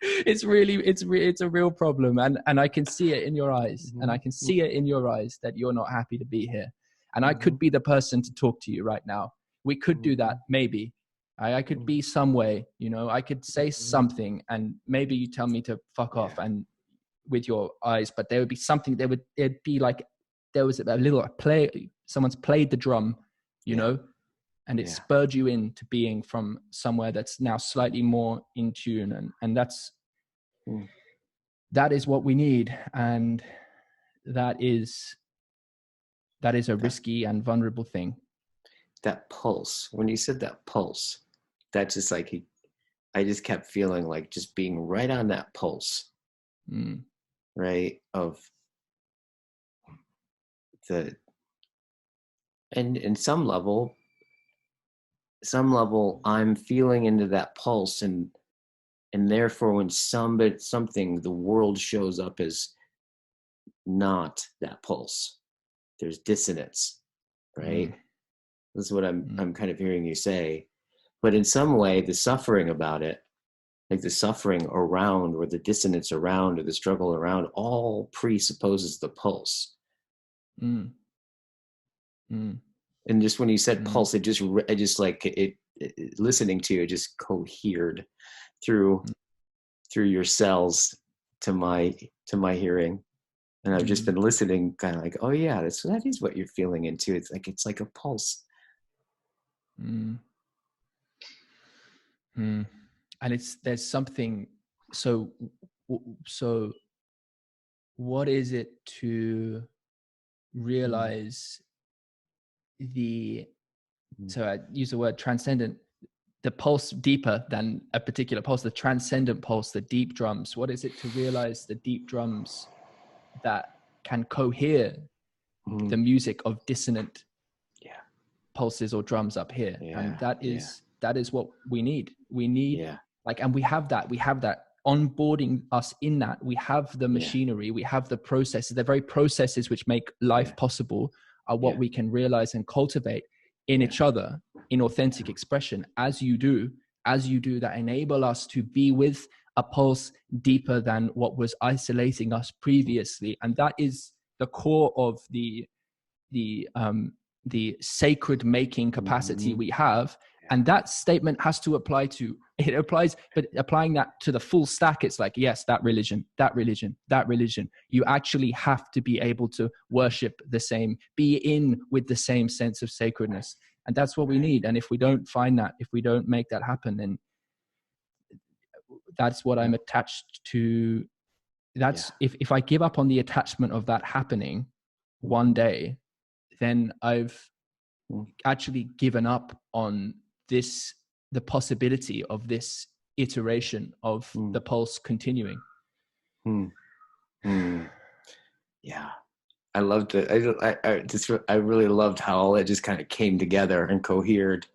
it's a real problem. And I can see it in your eyes, and I can see it in your eyes that you're not happy to be here. And I could be the person to talk to you right now. We could do that, maybe. I could be some way, I could say something, and maybe you tell me to fuck off and with your eyes, but there would be something, it'd be like there was a little play, someone's played the drum, know, and it spurred you into being from somewhere that's now slightly more in tune. And that is what we need. And that is a risky and vulnerable thing. That pulse, when you said that pulse, that's just like, I just kept feeling like just being right on that pulse, right? Of and in some level, I'm feeling into that pulse, and therefore when something, the world shows up as not that pulse, there's dissonance, right? This is what I'm kind of hearing you say. But in some way, the suffering about it, like the suffering around, or the dissonance around, or the struggle around, all presupposes the pulse. And just when you said pulse, it just like it listening to you, it just cohered through your cells to my hearing. And I've just been listening, kind of like, oh yeah, that is what you're feeling into. It's like a pulse. And there's something, so what is it to realize so I use the word transcendent, the pulse deeper than a particular pulse, the transcendent pulse, the deep drums? What is it to realize the deep drums that can cohere the music of dissonant pulses or drums up here? And that is what we need. We need and we have that onboarding us in that. We have the machinery, we have the processes, the very processes which make life possible are what we can realize and cultivate in each other in authentic expression, as you do, that enable us to be with a pulse deeper than what was isolating us previously. And that is the core of the sacred making capacity we have. And that statement has to apply to, it applies, but applying that to the full stack, it's like, yes, that religion, you actually have to be able to worship the same, be in with the same sense of sacredness. And that's what we need. And if we don't find that, if we don't make that happen, then that's what I'm attached to. That's if I give up on the attachment of that happening one day, then I've actually given up on the possibility of this iteration of the pulse continuing. Yeah, I loved it. I really loved how all it just kind of came together and cohered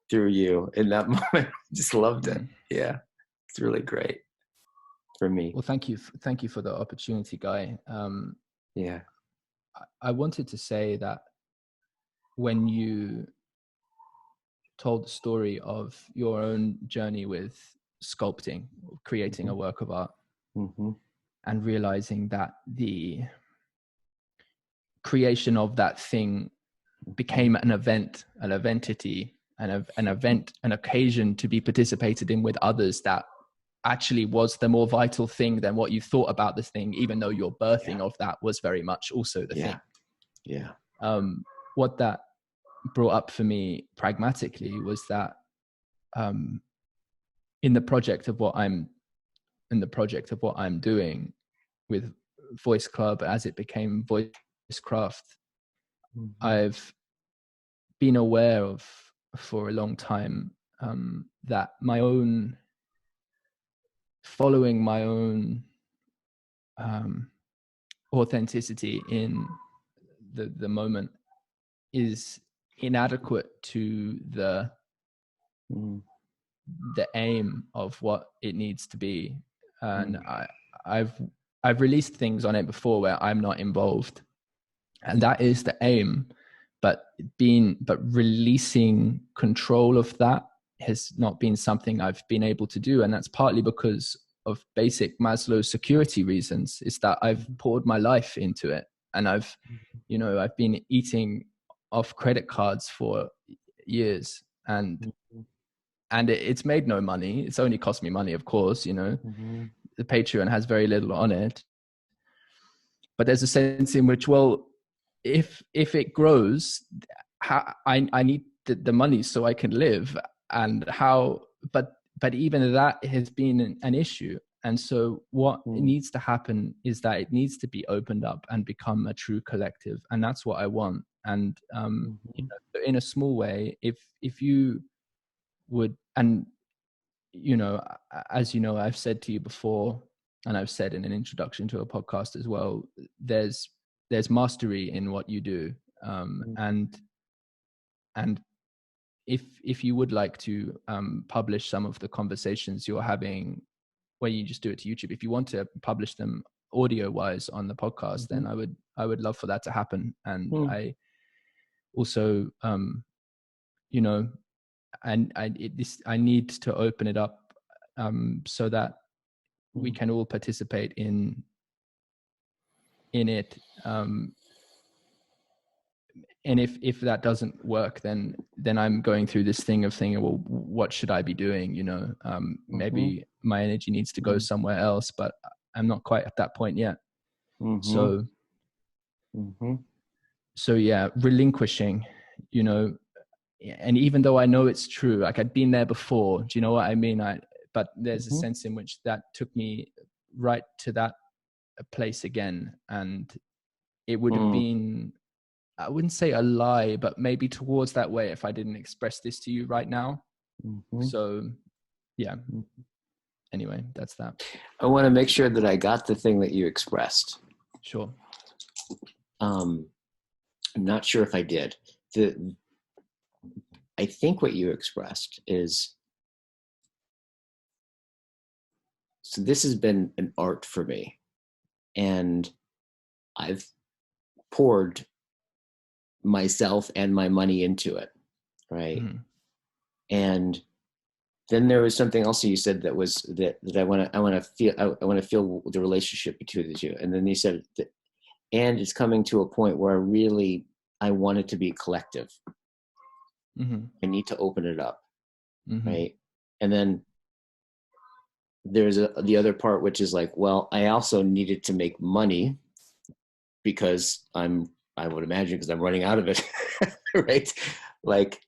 through you in that moment. I just loved it. Yeah, it's really great for me. Well, thank you for the opportunity, Guy. I wanted to say that when you told the story of your own journey with sculpting, creating a work of art, and realizing that the creation of that thing became an event, an eventity, an occasion to be participated in with others, that actually was the more vital thing than what you thought about this thing, even though your birthing of that was very much also the thing. what that brought up for me pragmatically was that in the project of what I'm doing with Voice Club as it became Voicecraft, I've been aware of for a long time that my own following my own authenticity in the moment is inadequate to the aim of what it needs to be. And I've released things on it before where I'm not involved, and that is the aim. But releasing control of that has not been something I've been able to do, and that's partly because of basic Maslow's security reasons. Is that I've poured my life into it, and I've been eating off credit cards for years, and it's made no money. It's only cost me money, of course. The Patreon has very little on it, but there's a sense in which, well, if it grows, I need the money so I can live, and how, but even that has been an issue. And so what needs to happen is that it needs to be opened up and become a true collective, and that's what I want. And in a small way, if you would, and as I've said to you before, and I've said in an introduction to a podcast as well, there's mastery in what you do, and if you would like to publish some of the conversations you're having, where you just do it to YouTube, if you want to publish them audio wise on the podcast, then I would love for that to happen. And I also I need to open it up so that we can all participate in it. And if that doesn't work, then I'm going through this thing of thinking, well, what should I be doing? Maybe my energy needs to go somewhere else, but I'm not quite at that point yet. So yeah, relinquishing, and even though I know it's true, like I'd been there before, do you know what I mean? But there's a sense in which that took me right to that place again. And it would have been, I wouldn't say a lie, but maybe towards that way if I didn't express this to you right now. So yeah. Anyway, that's that. I want to make sure that I got the thing that you expressed. Sure. I'm not sure if I did. I think what you expressed is, so this has been an art for me, and I've poured myself and my money into it, right? And then there was something else you said that was that I want to feel the relationship between the two. And then you said that, and it's coming to a point where I want it to be collective. I need to open it up, right? And then there's the other part, which is like, well, I also needed to make money because I would imagine, because I'm running out of it, right? Like,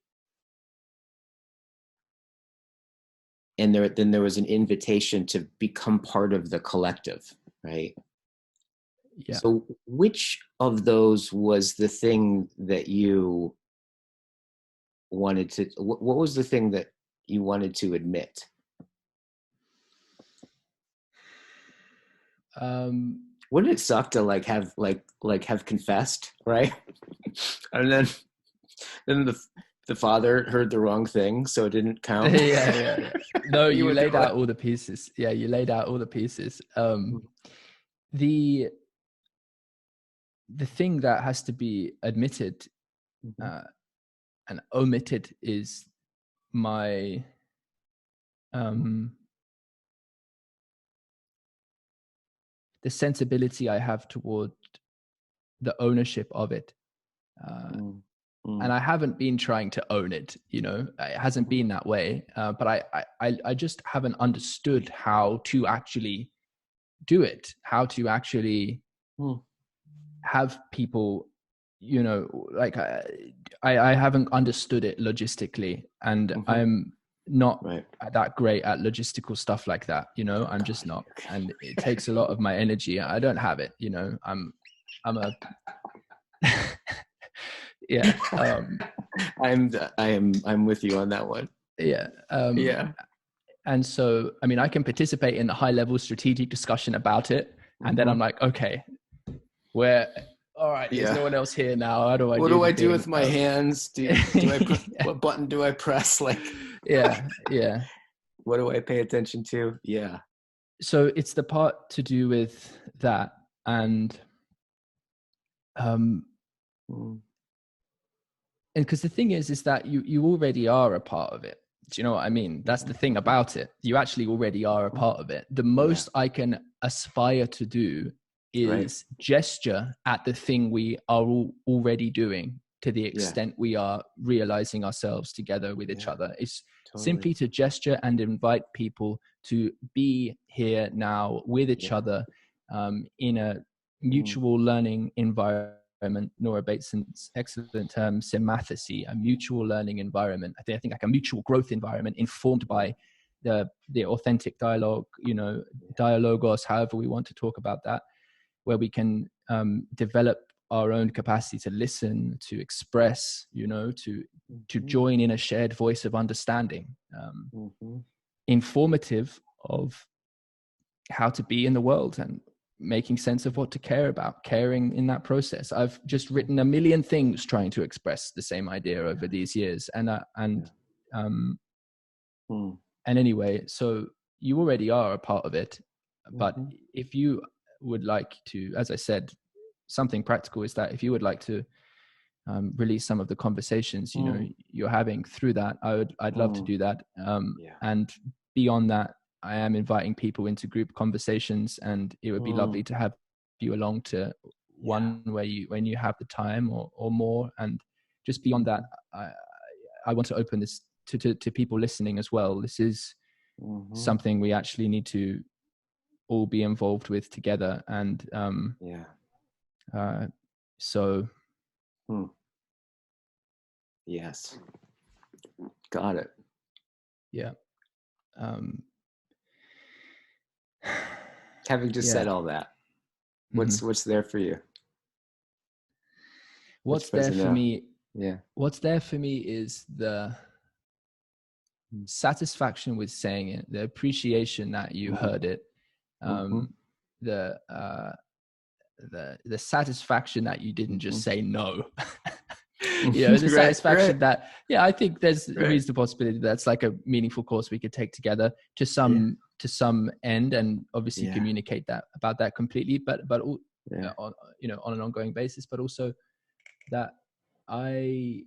and then there was an invitation to become part of the collective, right? Yeah. So which of those was the thing that you wanted to, what was the thing that you wanted to admit? Wouldn't it suck to have confessed, right? And then the father heard the wrong thing, so it didn't count. Yeah. No, you laid out all the pieces. Yeah, you laid out all the pieces. The thing that has to be admitted and omitted is my the sensibility I have toward the ownership of it. And I haven't been trying to own it, it hasn't been that way. But I just haven't understood how to actually do it, how to actually have people you know, like I haven't understood it logistically, and I'm not that great at logistical stuff like that. You know, I'm just not, and it takes a lot of my energy. I don't have it. You know, I'm a yeah. I'm with you on that one. Yeah. Yeah. And so, I mean, I can participate in a high level strategic discussion about it. And then I'm like, okay, all right, there's no one else here now. How do I what do I do with my hands? What button do I press? Like, yeah. What do I pay attention to? Yeah. So it's the part to do with that. And, because the thing is that you already are a part of it. Do you know what I mean? That's the thing about it. You actually already are a part of it. The most I can aspire to do is gesture at the thing we are already doing, to the extent we are realizing ourselves together with each other. It's simply to gesture and invite people to be here now with each other, in a mutual learning environment. Nora Bateson's excellent term, symathecy, a mutual learning environment. I think like a mutual growth environment informed by the authentic dialogue, you know, dialogos, however we want to talk about that, where we can develop our own capacity to listen, to express, you know, to join in a shared voice of understanding, informative of how to be in the world and making sense of what to care about, caring in that process. I've just written a million things trying to express the same idea over these years. And anyway, so you already are a part of it, but if you would like to, as I said, something practical is that if you would like to release some of the conversations, you know, you're having through that, I'd love to do that. And beyond that, I am inviting people into group conversations, and it would be lovely to have you along to one when you have the time or more. And just beyond that, I want to open this to people listening as well. This is something we actually need to all be involved with together. And so yes, got it. Yeah. Having just said all that, what's there for you? What's there for me? Yeah. What's there for me is the satisfaction with saying it, the appreciation that you heard it, the satisfaction that you didn't just say no. You know, the satisfaction that, I think there's a reasonable possibility that's like a meaningful course we could take together to some end, and obviously communicate that about that completely, but on, you know, on an ongoing basis, but also that I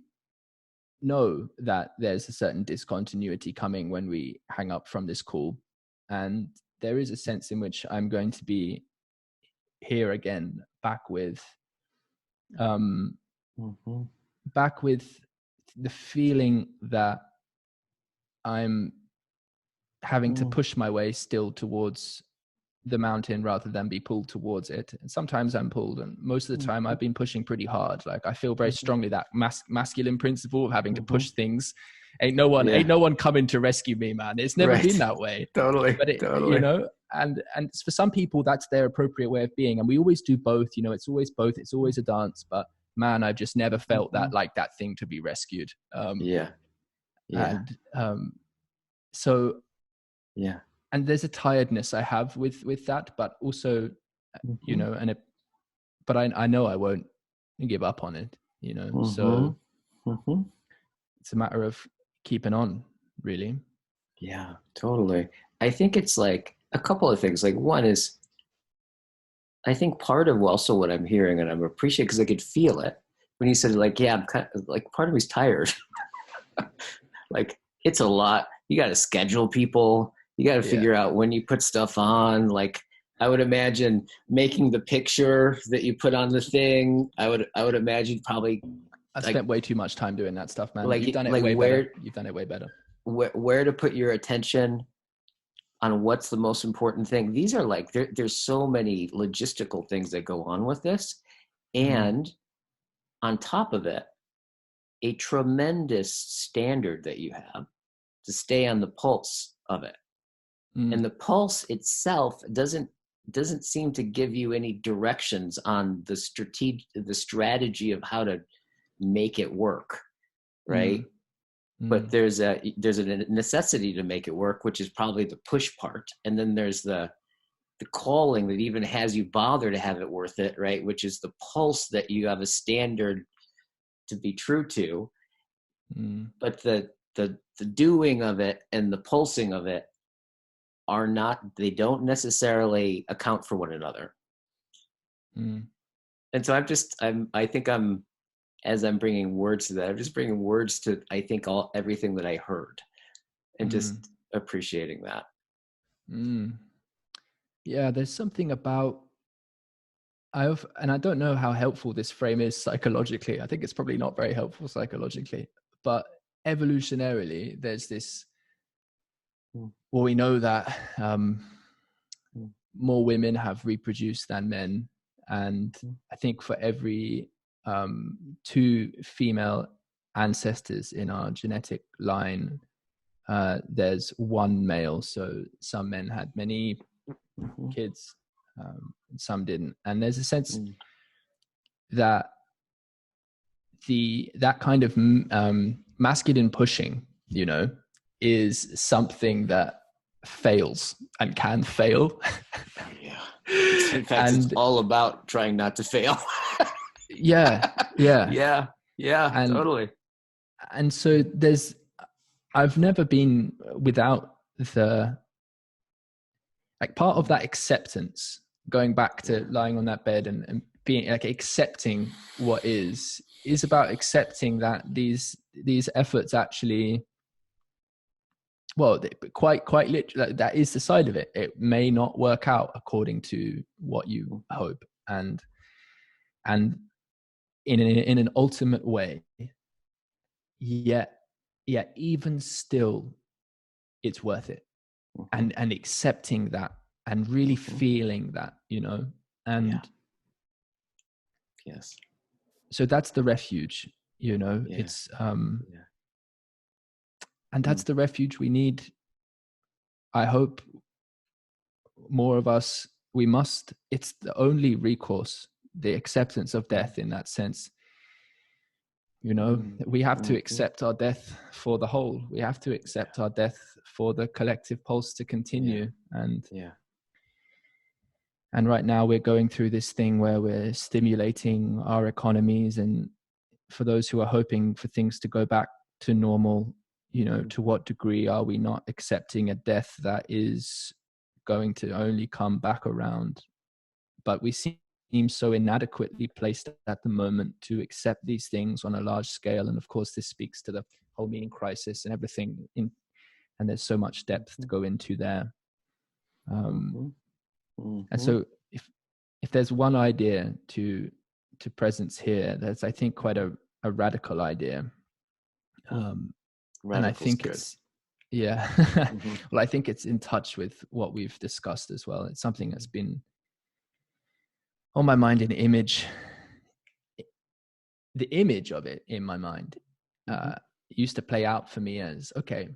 know that there's a certain discontinuity coming when we hang up from this call, and there is a sense in which I'm going to be here again, back with the feeling that I'm having to push my way still towards the mountain rather than be pulled towards it. And sometimes I'm pulled, and most of the time I've been pushing pretty hard. Like, I feel very strongly that masculine principle of having to push things. Ain't no one coming to rescue me, man. It's never been that way. Totally. But you know, and for some people that's their appropriate way of being. And we always do both, you know, it's always both. It's always a dance, but man, I've just never felt that, like, that thing to be rescued. And there's a tiredness I have with that, but also, you know, but I know I won't give up on it, you know. So it's a matter of keeping on, really. Yeah, totally. I think it's like a couple of things. Like, one is, I think part of also what I'm hearing, and I'm appreciating, because I could feel it when you said, like, I'm kind of, like, part of me's tired. Like, it's a lot. You got to schedule people. You got to figure out when you put stuff on. Like, I would imagine making the picture that you put on the thing. I would imagine probably. I've spent way too much time doing that stuff, man. Like, you've done it way better. You've done it way better. Where to put your attention on what's the most important thing. These are like, there's so many logistical things that go on with this. And on top of it, a tremendous standard that you have to stay on the pulse of it. And the pulse itself doesn't seem to give you any directions on the strategy of how to make it work, right? But there's a necessity to make it work, which is probably the push part. And then there's the calling that even has you bother to have it worth it, right? Which is the pulse that you have a standard to be true to. But the doing of it and the pulsing of it are not, they don't necessarily account for one another. And so I think as I'm bringing words to that, I'm just bringing words to, I think, everything that I heard, and just appreciating that. Yeah, there's something about, and I don't know how helpful this frame is psychologically. I think it's probably not very helpful psychologically, but evolutionarily, there's this, well, we know that more women have reproduced than men. And I think for every 2 female ancestors in our genetic line, there's 1 male. So some men had many kids, some didn't. And there's a sense that that kind of masculine pushing, is something that fails and can fail. Yeah. In fact, it's all about trying not to fail. Yeah. Totally. And so I've never been without part of that acceptance, going back to lying on that bed and being accepting what is about accepting that these efforts actually, well, quite literally, that is the side of it. It may not work out according to what you hope, and in an ultimate way, yet even still, it's worth it, and accepting that and really feeling that, yes. So that's the refuge, it's and that's the refuge we need. I hope more of us, it's the only recourse, the acceptance of death in that sense. We have to accept our death for the whole. We have to accept our death for the collective pulse to continue. And right now we're going through this thing where we're stimulating our economies, and for those who are hoping for things to go back to normal, to what degree are we not accepting a death that is going to only come back around? But we seem so inadequately placed at the moment to accept these things on a large scale. And of course, this speaks to the whole meaning crisis and everything. And there's so much depth to go into there. And so if there's one idea to presence here, that's, I think, quite a radical idea. And I think it's, well, I think it's in touch with what we've discussed as well. It's something that's been on my mind in image. The image of it in my mind used to play out for me as, okay,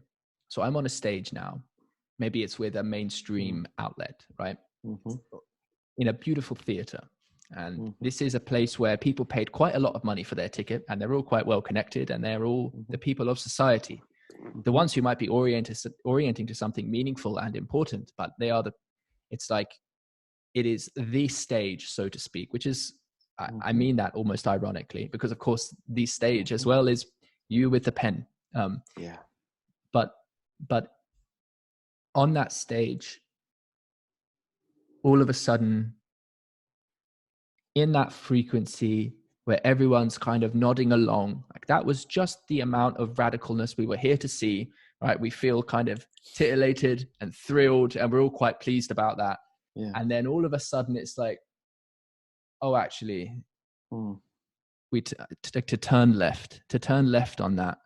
so I'm on a stage now. Maybe it's with a mainstream outlet, right? In a beautiful theater. And this is a place where people paid quite a lot of money for their ticket, and they're all quite well connected, and they're all the people of society, the ones who might be orienting to something meaningful and important, but they are it's like, it is the stage, so to speak, which is, I mean that almost ironically, because of course the stage as well is you with the pen. But on that stage, all of a sudden, in that frequency where everyone's kind of nodding along, like that was just the amount of radicalness we were here to see, right? We feel kind of titillated and thrilled, and we're all quite pleased about that. And then all of a sudden it's like, oh, actually, to turn left on that.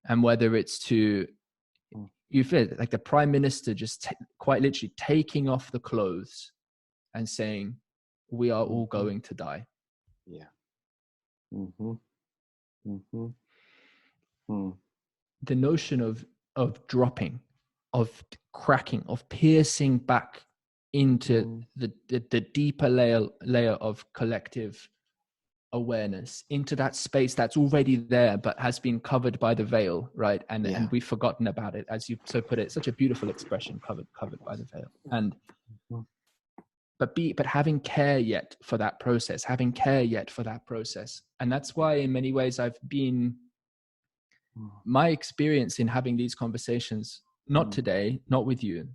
And whether it's you feel like the prime minister just quite literally taking off the clothes and saying, we are all going to die. Mm-hmm. Mm-hmm. Mm. The notion of dropping, of cracking, of piercing back into the deeper layer of collective awareness, into that space that's already there but has been covered by the veil, right? And we've forgotten about it, as you so put it. Such a beautiful expression, covered by the veil. And but having care yet for that process, and that's why in many ways I've been, my experience in having these conversations, not today, not with you,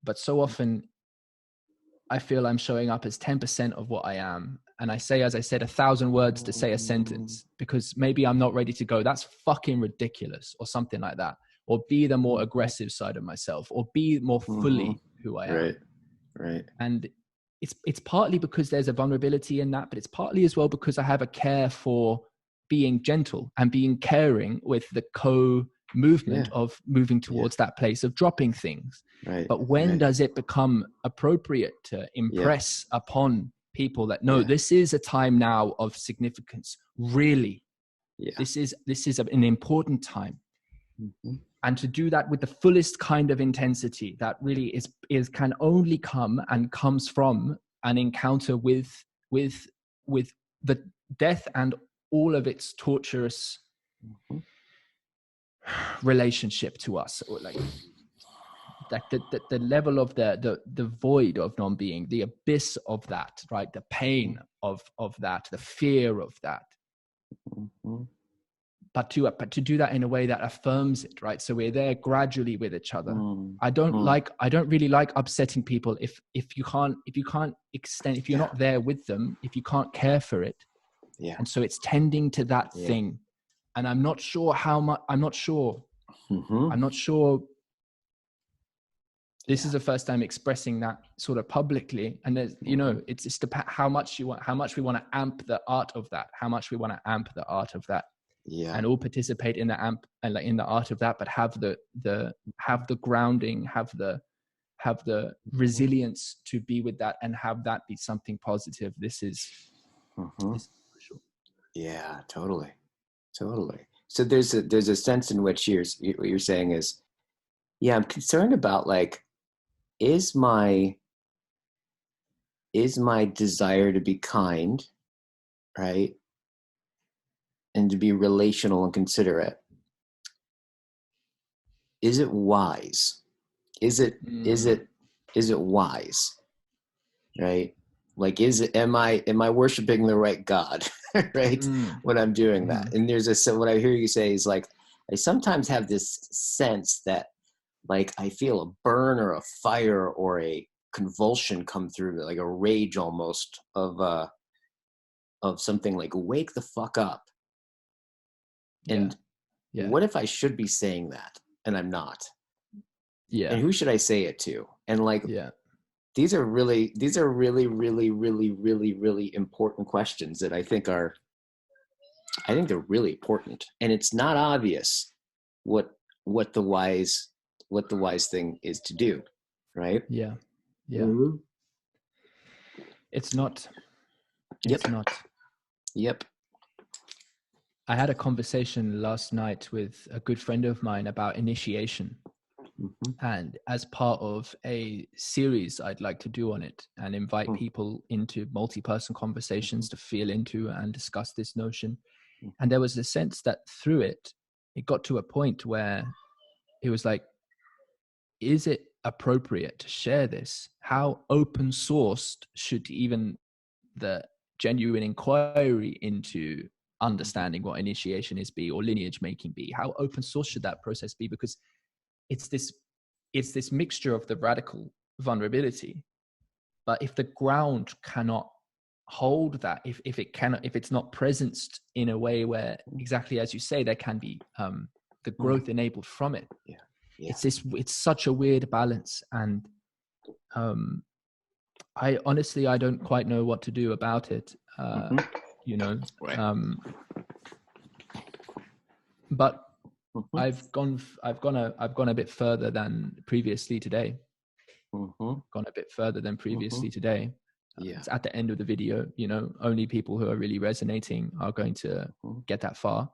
but so often I feel I'm showing up as 10% of what I am. And I say, as I said, 1,000 words to say a sentence because maybe I'm not ready to go. That's fucking ridiculous, or something like that. Or be the more aggressive side of myself, or be more fully who I am. Right. And it's partly because there's a vulnerability in that, but it's partly as well because I have a care for being gentle and being caring with the movement of moving towards that place of dropping things. Right. But when does it become appropriate to impress upon people that no, this is a time now of significance, really? This is an important time. And to do that with the fullest kind of intensity that really is can only come and comes from an encounter with the death and all of its torturous relationship to us, or like that the level of the void of non-being, the abyss of that, right? The pain of that, the fear of that. But to do that in a way that affirms it, right? So we're there gradually with each other. I don't really like upsetting people if you can't extend, if you're not there with them, if you can't care for it. And so it's tending to that thing. And I'm not sure how much, I'm not sure this is the first time expressing that sort of publicly. And there's, it's just how much we want to amp the art of that, and all participate in the amp and like in the art of that, but have the grounding, have the resilience to be with that and have that be something positive. This is crucial. Yeah, totally. So there's a sense in which what you're saying is, I'm concerned about, like, is my desire to be kind, right, and to be relational and considerate, is it wise? Is it wise, right? Like, am I worshiping the right God, right? When I'm doing that. And what I hear you say is, like, I sometimes have this sense that, like, I feel a burn or a fire or a convulsion come through, like a rage almost of something, like, wake the fuck up. And what if I should be saying that and I'm not? And who should I say it to? And, like, these are really, really, really, really, really important questions that I think they're really important. And it's not obvious what the wise thing is to do, right? It's not. Yep. I had a conversation last night with a good friend of mine about initiation. And as part of a series I'd like to do on it and invite people into multi-person conversations to feel into and discuss this notion. And there was a sense that through it got to a point where it was like, is it appropriate to share this? How open sourced should even the genuine inquiry into understanding what initiation is be, or lineage making be? How open source should that process be? Because it's this mixture of the radical vulnerability, but if the ground cannot hold that, if it's not presenced in a way where, exactly as you say, there can be the growth enabled from it. It's such a weird balance, and I honestly don't quite know what to do about it. But I've gone a bit further than previously today. Yeah. It's at the end of the video, you know, only people who are really resonating are going to get that far.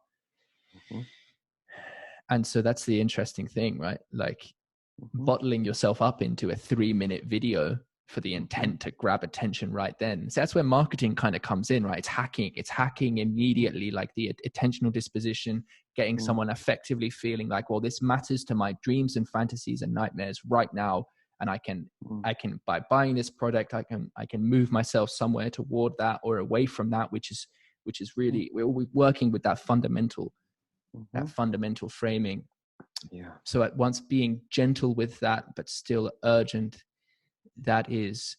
And so that's the interesting thing, right? Like bottling yourself up into a 3-minute video for the intent to grab attention right then. So that's where marketing kind of comes in, right? It's hacking immediately, like the attentional disposition, getting someone effectively feeling like, well, this matters to my dreams and fantasies and nightmares right now. And I can, by buying this product, I can move myself somewhere toward that or away from that, which is really, we're working with that fundamental framing. Yeah. So at once being gentle with that, but still urgent, that is,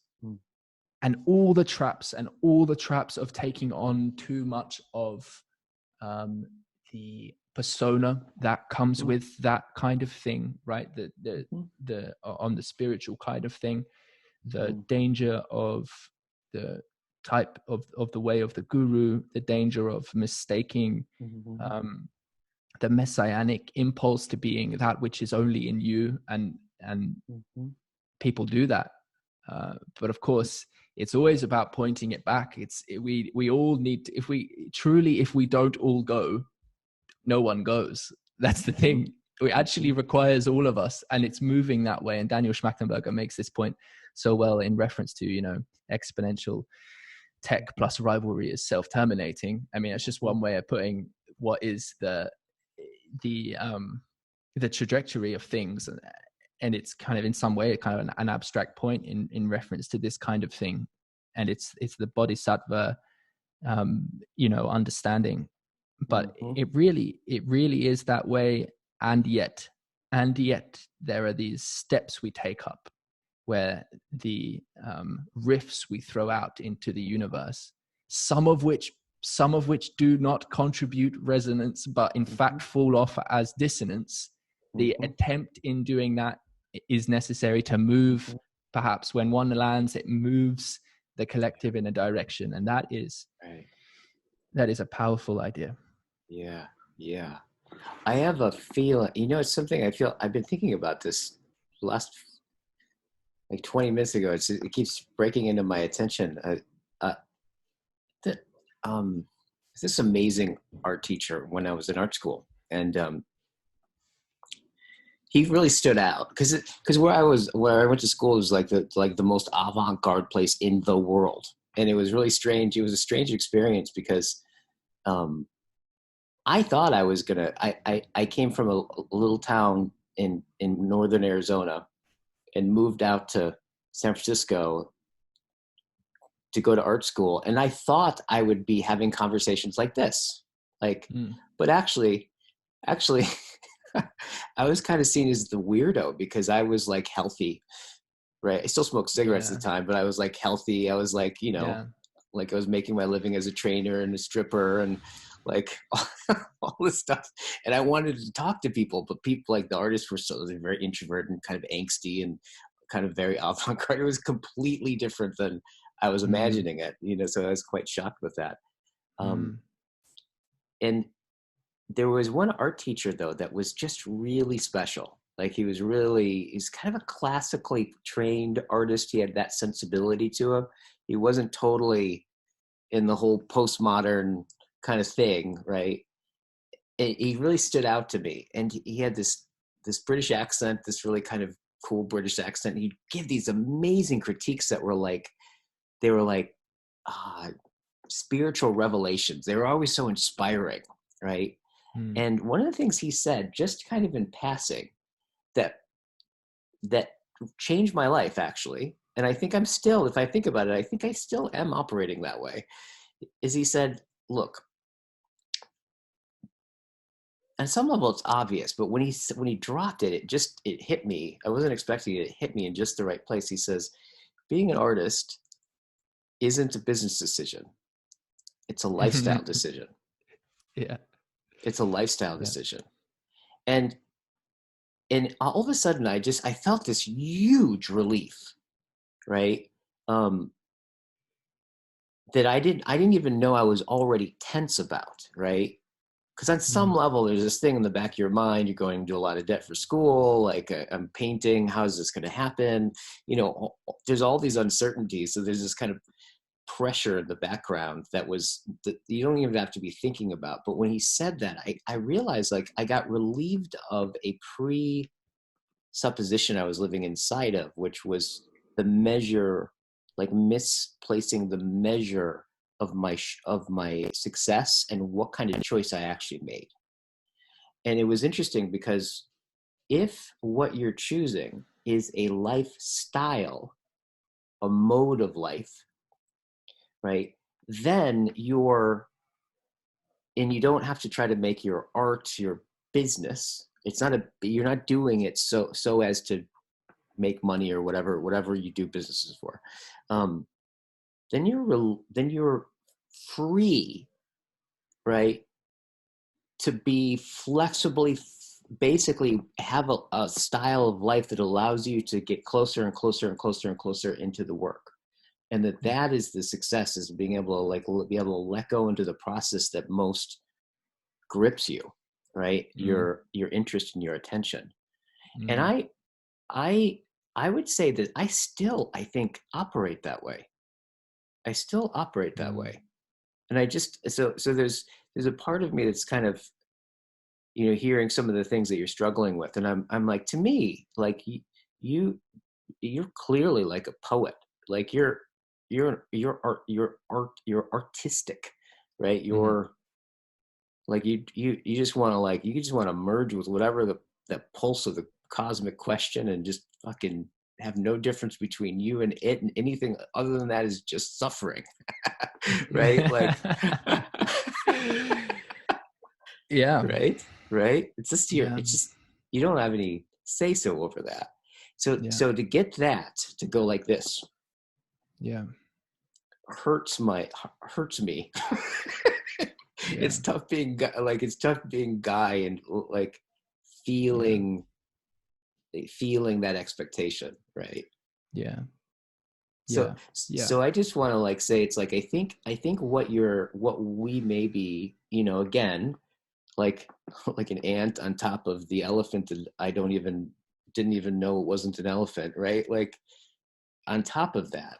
and all the traps of taking on too much of the persona that comes with that kind of thing, right? The on the spiritual kind of thing, the danger of the type of the way of the guru, the danger of mistaking the messianic impulse to being that which is only in you, and people do that. But of course, it's always about pointing it back. We all need to, if we don't all go, no one goes. That's the thing. It actually requires all of us, and it's moving that way. And Daniel Schmachtenberger makes this point so well in reference to, you know, exponential tech plus rivalry is self-terminating. I mean, it's just one way of putting what is the trajectory of things, and it's kind of in some way kind of an abstract point in reference to this kind of thing, and it's the bodhisattva you know, understanding. But it really is that way, and yet there are these steps we take up where the riffs we throw out into the universe, some of which do not contribute resonance, but in fact fall off as dissonance. The attempt in doing that is necessary to move. Perhaps when one lands, it moves the collective in a direction, and that is a powerful idea. Yeah. I have a feeling, you know, it's something I feel, I've been thinking about this last, like 20 minutes ago. It keeps breaking into my attention. This amazing art teacher when I was in art school, and he really stood out because where I went to school was like the most avant-garde place in the world, and it was really strange. It was a strange experience because I thought I was gonna. I came from a little town in northern Arizona and moved out to San Francisco to go to art school, and I thought I would be having conversations like this, but actually I was kind of seen as the weirdo because I was like healthy, right? I still smoked cigarettes at the time, but I was like healthy. I was like, you know, like I was making my living as a trainer and a stripper and like all this stuff. And I wanted to talk to people, but people, like the artists, were very introverted and kind of angsty and kind of very avant-garde. It was completely different than I was imagining it, you know, so I was quite shocked with that. And there was one art teacher though that was just really special. Like he's kind of a classically trained artist. He had that sensibility to him. He wasn't totally in the whole postmodern kind of thing, right? He really stood out to me. And he had this British accent, this really kind of cool British accent. He'd give these amazing critiques that were like, they were like spiritual revelations. They were always so inspiring, right? And one of the things he said, just kind of in passing, that changed my life actually, and I think I'm still, if I think about it, I think I still am operating that way, is he said, look, on some level it's obvious, but when he dropped it, it hit me. I wasn't expecting it. It hit me in just the right place. He says, being an artist isn't a business decision. It's a lifestyle decision. Yeah. It's a lifestyle decision. And all of a sudden I felt this huge relief, right? That I didn't even know I was already tense about, right? Because on some level, there's this thing in the back of your mind. You're going to do a lot of debt for school. Like I'm painting. How is this going to happen? You know, there's all these uncertainties. So there's this kind of pressure in the background that you don't even have to be thinking about. But when he said that, I realized like I got relieved of a presupposition I was living inside of, which was the measure, like misplacing the measure of my success and what kind of choice I actually made. And it was interesting because if what you're choosing is a lifestyle, a mode of life, right, then you don't have to try to make your art your business. You're not doing it so as to make money or whatever you do businesses for. Then you're free, right, to be flexibly, basically have a style of life that allows you to get closer and closer and closer and closer into the work. And that is the success, is being able to be able to let go into the process that most grips you, right? Your interest and your attention. And I would say that I think operate that way. I still operate that way. And I just, so there's a part of me that's kind of, hearing some of the things that you're struggling with. And I'm like, to me, like you're clearly like a poet. Like you're artistic, right? You're like, you just want to you just want to merge with whatever that pulse of the cosmic question and just fucking have no difference between you and it, and anything other than that is just suffering. Right? Like, yeah. Right. It's just it's just, you don't have any say so over that. So to get that to go like this, hurts me. It's tough being Guy and like feeling that expectation, right? So I just want to like say, it's like, I think what we may be, again, like an ant on top of the elephant that I didn't even know it wasn't an elephant, right? Like on top of that,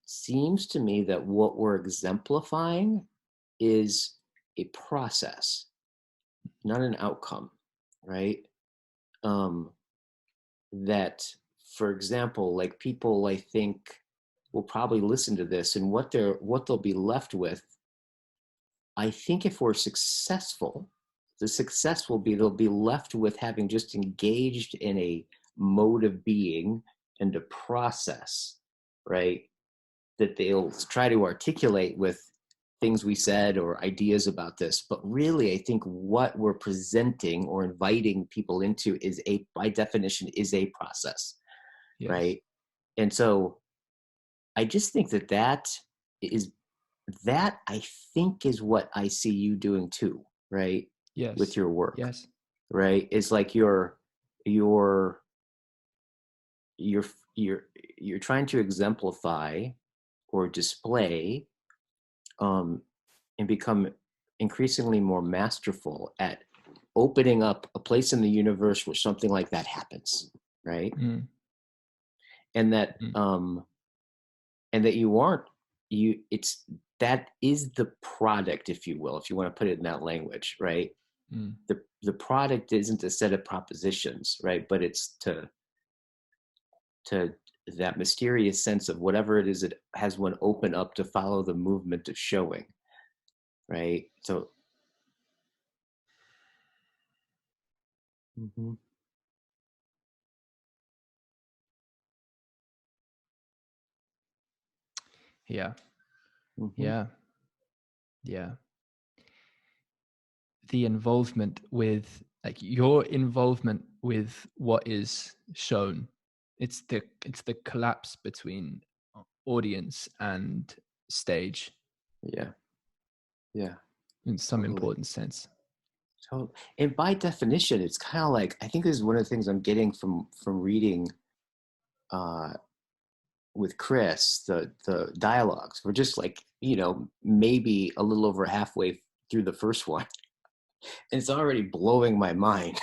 seems to me that what we're exemplifying is a process, not an outcome, right? That, for example, like people, I think, will probably listen to this, and what they'll be left with, I think, if we're successful, the success will be they'll be left with having just engaged in a mode of being and a process, right, that they'll try to articulate with things we said or ideas about this. But really, I think what we're presenting or inviting people into is by definition, is a process, right? And so I just think that I think is what I see you doing too, right? Yes. With your work. Yes. Right? It's like you're trying to exemplify or display and become increasingly more masterful at opening up a place in the universe where something like that happens, right? And that that is the product, if you will, if you want to put it in that language, right? The product isn't a set of propositions, right? But it's to that mysterious sense of whatever it is, it has one open up to follow the movement of showing, right? So the involvement with, like, your involvement with what is shown, it's the collapse between audience and stage, in some important sense. So, and by definition, it's kind of like, I think this is one of the things I'm getting from reading with Chris, the dialogues. We're just like, maybe a little over halfway through the first one, and it's already blowing my mind.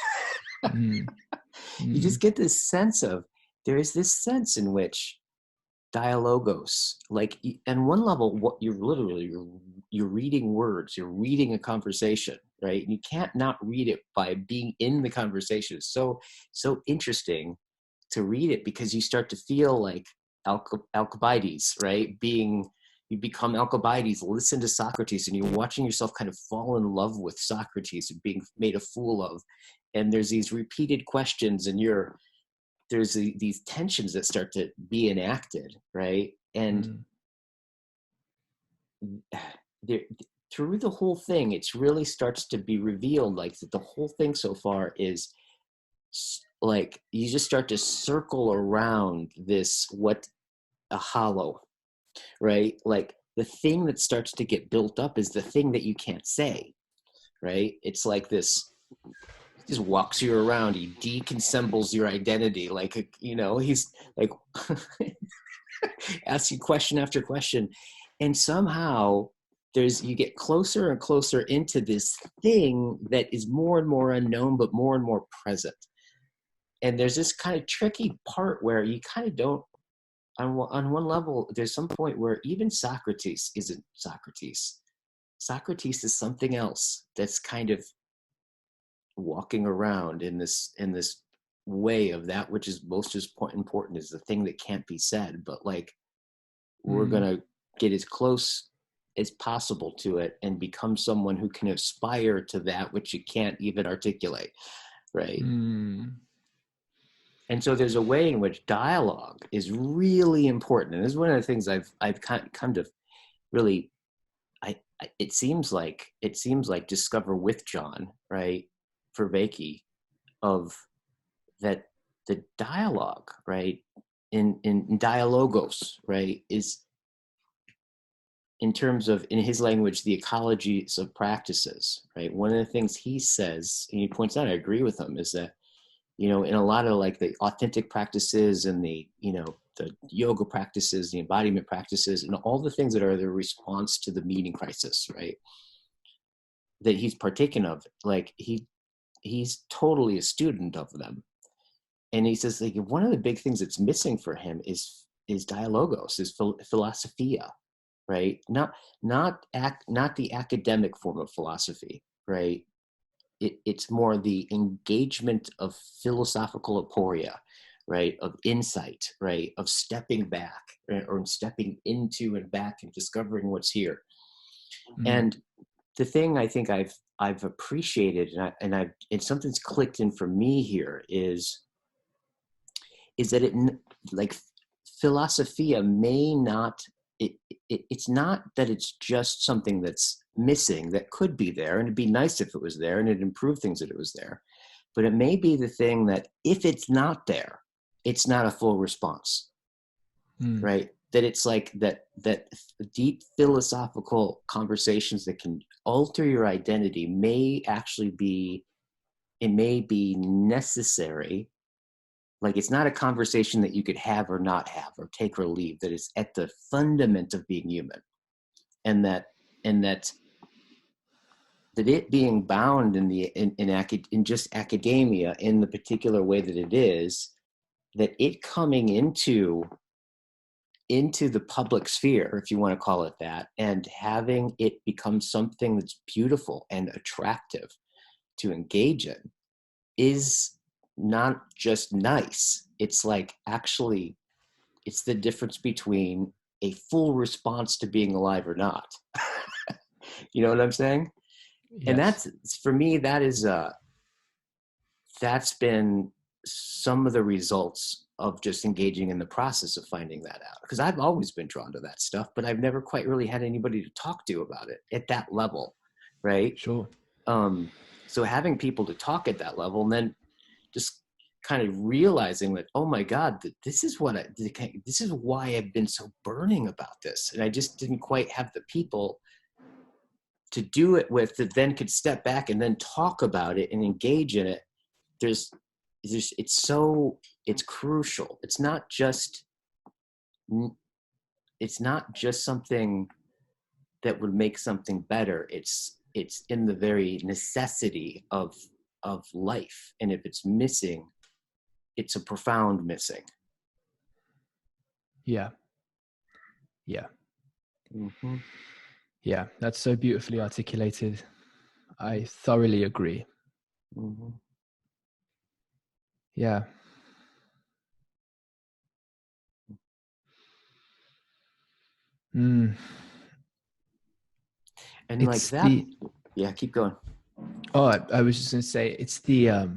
You just get this sense of, there is this sense in which dialogos, like, and one level, what you're literally, you're reading words, you're reading a conversation, right? And you can't not read it by being in the conversation. It's so interesting to read it, because you start to feel like Alcibiades, right? You become Alcibiades, listen to Socrates, and you're watching yourself kind of fall in love with Socrates and being made a fool of. And there's these repeated questions, and there's these tensions that start to be enacted, right? And there, through the whole thing, it really starts to be revealed, like, that the whole thing so far is like, you just start to circle around this, what a hollow, right? Like, the thing that starts to get built up is the thing that you can't say, right? It's like this, he just walks you around, he deconssembles your identity, like, he's like asks you question after question, and somehow you get closer and closer into this thing that is more and more unknown, but more and more present. And there's this kind of tricky part where you kind of don't, on one level, there's some point where even Socrates isn't Socrates. Socrates is something else that's kind of walking around in this way of that which is most important, is the thing that can't be said, but like, we're gonna get as close as possible to it and become someone who can aspire to that which you can't even articulate, right? And so there's a way in which dialogue is really important, and this is one of the things I've come to really, it seems like discover with John, right, for Vervaeke, of that the dialogue, right, in dialogos, right, is, in terms of, in his language, the ecologies of practices, right? One of the things he says, and he points out, I agree with him, is that, in a lot of like the authentic practices and the yoga practices, the embodiment practices, and all the things that are the response to the meaning crisis, right, that he's partaken of, like, he's totally a student of them. And he says, like, one of the big things that's missing for him is dialogos, is philosophia, right? Not the academic form of philosophy, right? It's more the engagement of philosophical aporia, right? Of insight, right? Of stepping back, right? Or stepping into and back and discovering what's here. And the thing I think I've appreciated, and something's clicked in for me here, is that it, like, philosophia may not, it's not that it's just something that's missing that could be there, and it'd be nice if it was there and it'd improve things that it was there, but it may be the thing that if it's not there, it's not a full response, right? That it's like that deep philosophical conversations that can alter your identity may actually be necessary. Like, it's not a conversation that you could have or not have, or take or leave, that is at the fundament of being human. And that it being bound in just academia in the particular way that it is, that it coming into the public sphere, if you want to call it that, and having it become something that's beautiful and attractive to engage in, is not just nice. It's like, actually, it's the difference between a full response to being alive or not. You know what I'm saying? Yes. And that's, for me, that's been some of the results of just engaging in the process of finding that out. Because I've always been drawn to that stuff, but I've never quite really had anybody to talk to about it at that level, right? Sure. So having people to talk at that level, and then just kind of realizing that, oh my God, this is why I've been so burning about this. And I just didn't quite have the people to do it with, that then could step back and then talk about it and engage in it. It's crucial. It's not just something that would make something better. It's in the very necessity of life. And if it's missing, it's a profound missing. Yeah. Yeah. Mm-hmm. Yeah. That's so beautifully articulated. I thoroughly agree. Mm-hmm. Yeah. Mm. And like It's that, the, yeah, keep going. oh, I was just going to say, it's the,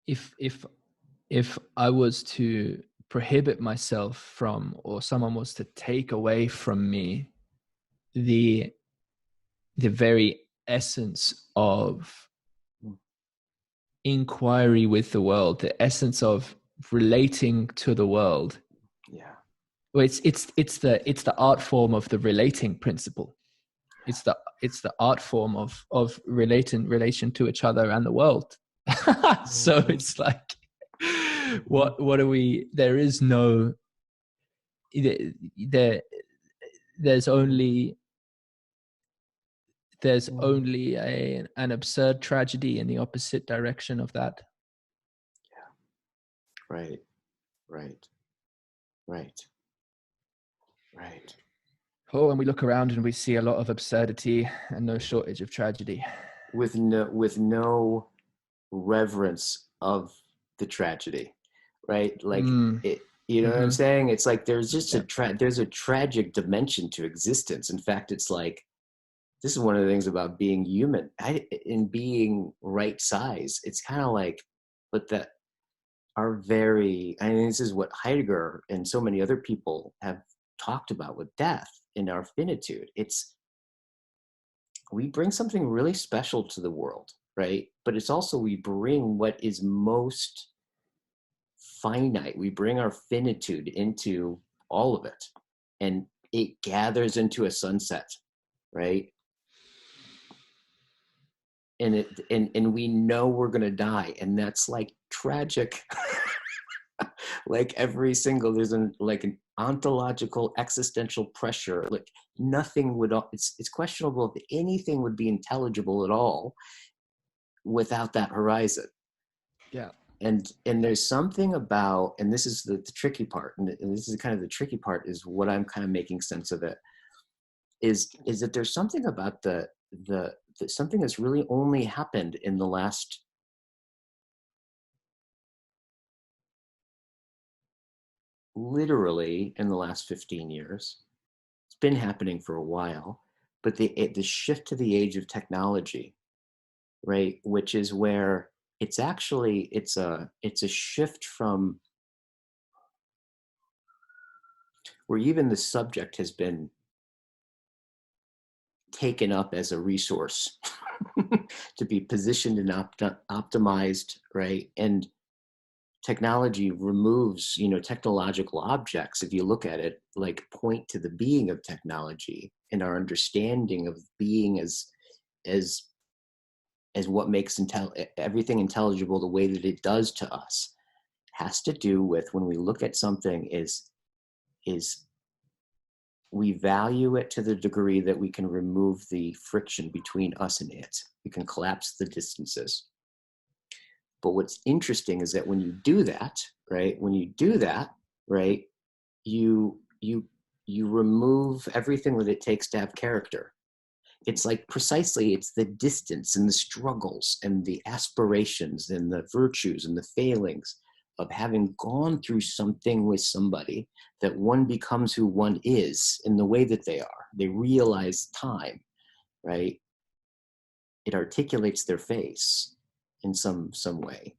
if I was to prohibit myself from, or someone was to take away from me the very essence of inquiry with the world, the essence of relating to the world. Yeah. Well, it's the art form of the relating principle. It's the art form of relation to each other and the world. So Mm-hmm. it's like, what are we? There is no there. There's only an absurd tragedy in the opposite direction of that. Yeah. Right. Right. Right. Right. Oh, and we look around and we see a lot of absurdity and no shortage of tragedy. With no reverence of the tragedy, right? Like it, you know what I'm Mm-hmm. saying? It's like there's just Yeah. there's a tragic dimension to existence. In fact, it's like this is one of the things about being human in being right size. It's kind of like, but that are very, I mean, this is what Heidegger and so many other people have talked about with death in our finitude. It's, we bring something really special to the world, right? But it's also, we bring what is most finite. We bring our finitude into all of it, and it gathers into a sunset, right? And we know we're going to die, and that's like tragic. Like every single, there's like an ontological existential pressure. Like nothing would, it's questionable if anything would be intelligible at all without that horizon. Yeah. And there's something about, and this is the tricky part, and this is kind of the tricky part, is what I'm kind of making sense of it, is that there's something about the something that's really only happened in the last, literally in the last 15 years. It's been happening for a while, but the shift to the age of technology, right, which is where it's actually, it's a shift from where even the subject has been taken up as a resource to be positioned and optimized, right? And technology removes, technological objects, if you look at it, like point to the being of technology and our understanding of being as what makes everything intelligible the way that it does to us, has to do with, when we look at something, is we value it to the degree that we can remove the friction between us and it. We can collapse the distances. But what's interesting is that when you do that, right, right, you remove everything that it takes to have character. It's like, precisely, it's the distance and the struggles and the aspirations and the virtues and the failings of having gone through something with somebody, that one becomes who one is in the way that they are. They realize time, right? It articulates their face in some way.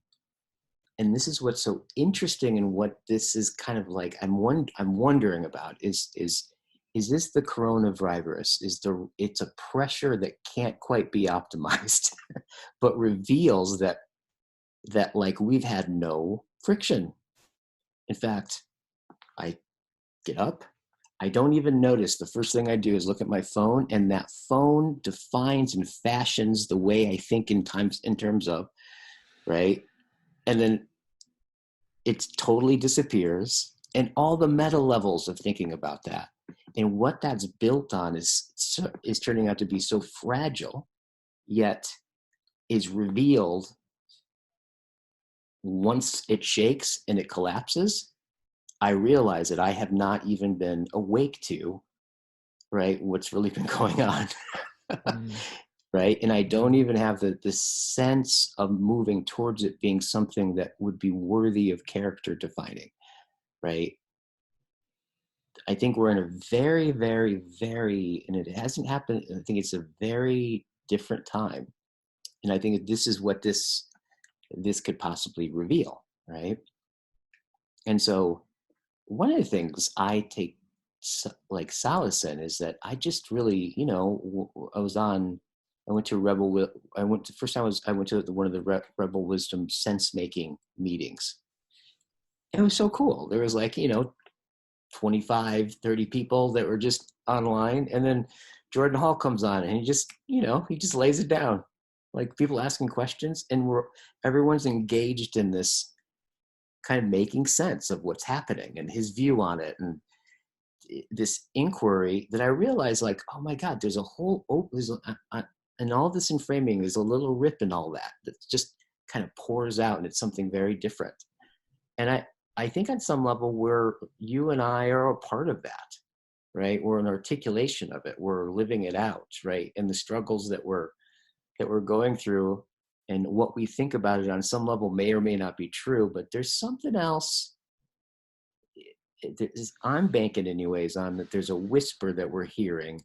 And this is what's so interesting, and what this is kind of like, I'm wondering about is this the coronavirus? It's a pressure that can't quite be optimized, but reveals that like we've had no friction. In fact, I get up, I don't even notice. The first thing I do is look at my phone, and that phone defines and fashions the way I think in terms of, right? And then it totally disappears, and all the meta levels of thinking about that and what that's built on is turning out to be so fragile, yet is revealed once it shakes and it collapses, I realize that I have not even been awake to, right, what's really been going on. Right. And I don't even have the sense of moving towards it being something that would be worthy of character defining. Right. I think we're in a very, very, very, and it hasn't happened. I think it's a very different time. And I think this is what this could possibly reveal. Right. And so one of the things I take like solace in is that I just really, I went to one of the Rebel Wisdom sense making meetings. It was so cool. There was 25, 30 people that were just online. And then Jordan Hall comes on and he just lays it down. Like people asking questions and everyone's engaged in this kind of making sense of what's happening and his view on it. And this inquiry that I realized, like, oh my God, there's a whole, and all this in framing, there's a little rip in all that just kind of pours out, and it's something very different. And I think on some level you and I are a part of that, right? We're an articulation of it. We're living it out, right? And the struggles that we're going through and what we think about it on some level may or may not be true, but there's something else. I'm banking anyways on that there's a whisper that we're hearing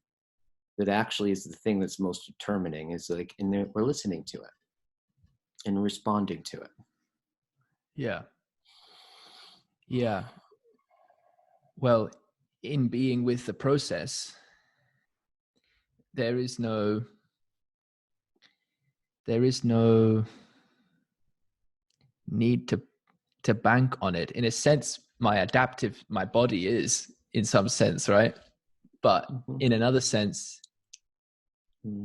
that actually is the thing that's most determining, is like, and we're listening to it and responding to it. Yeah. Yeah. Well, in being with the process, there is no need to bank on it. In a sense, my body is, in some sense, right? But in another sense,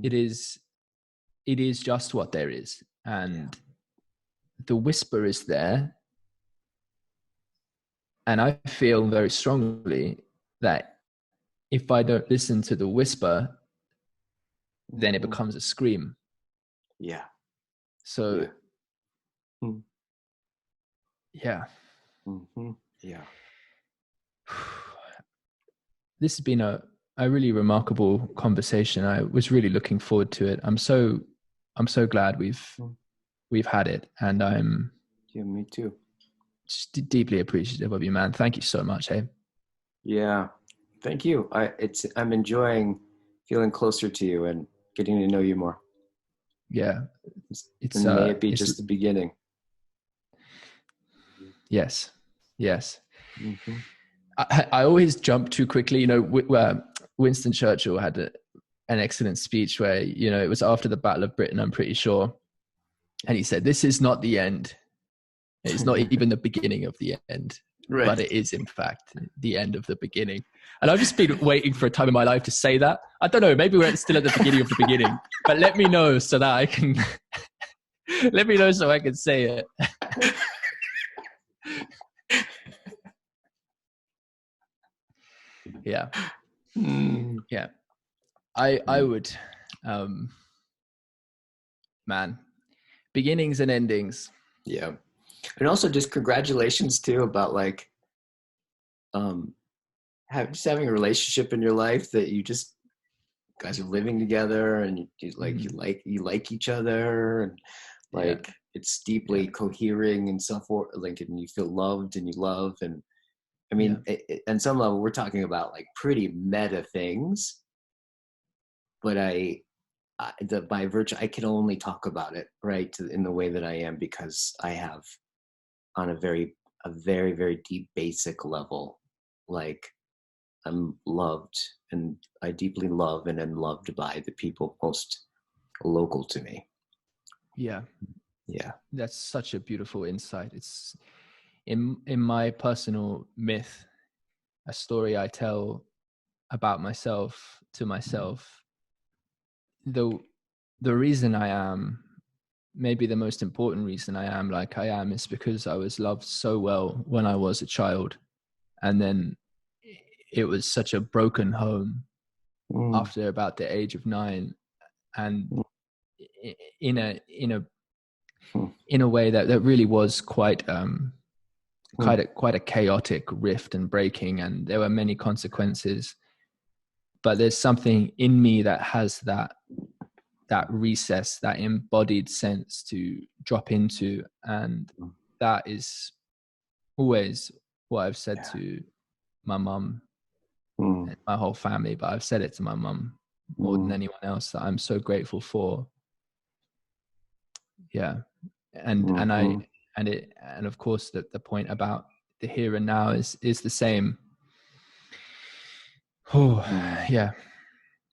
it is just what there is. And the whisper is there. And I feel very strongly that if I don't listen to the whisper, then it becomes a scream. Yeah. So, yeah. Yeah. This has been a really remarkable conversation. I was really looking forward to it. I'm so glad we've had it, and me too. Just deeply appreciative of you, man. Thank you so much. Hey. Yeah. Thank you. I'm enjoying feeling closer to you and getting to know you more. Yeah. And may it be just the beginning. Yes. I always jump too quickly. Winston Churchill had an excellent speech where, it was after the Battle of Britain, I'm pretty sure. And he said, "This is not the end. It's not even the beginning of the end." Right. But it is, in fact, the end of the beginning. And I've just been waiting for a time in my life to say that. I don't know, maybe we're still at the beginning of the beginning, but let me know so that I can, say it. Yeah. Yeah. I would, man, beginnings and endings. Yeah. And also just congratulations too about having a relationship in your life that you guys are living together and you like each other and it's deeply cohering and so forth, and you feel loved and you love. And I mean, on some level we're talking about pretty meta things, but by virtue, I can only talk about it in the way that I am because I have, on a very, very deep, basic level, I'm loved, and I deeply love and am loved by the people most local to me. Yeah. Yeah. That's such a beautiful insight. It's in my personal myth, a story I tell about myself to myself. The reason I am, maybe the most important reason I am like I am, is because I was loved so well when I was a child. And then it was such a broken home after about the age of 9. And in a in a way that really was quite a chaotic rift and breaking, and there were many consequences. But there's something in me that has that recess, that embodied sense to drop into, and that is always what I've said to my mum and my whole family, but I've said it to my mum more than anyone else, that I'm so grateful for. Yeah. And of course the point about the here and now is the same. Oh, yeah.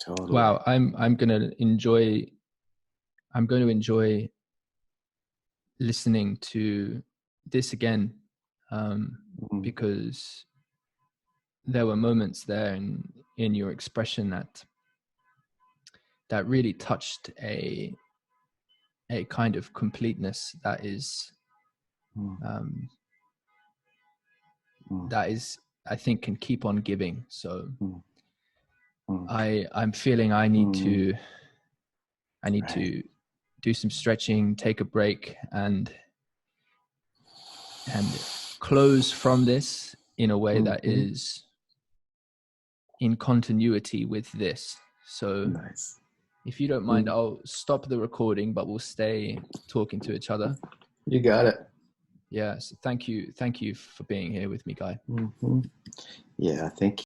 Totally. Wow. I'm going to enjoy listening to this again, because there were moments there in your expression that really touched a kind of completeness that is I think can keep on giving. So I'm feeling I need to do some stretching, take a break, and close from this in a way that is in continuity with this. So if you don't mind, I'll stop the recording, but we'll stay talking to each other. You got it. Yeah. So thank you for being here with me, Guy. Yeah, thank you.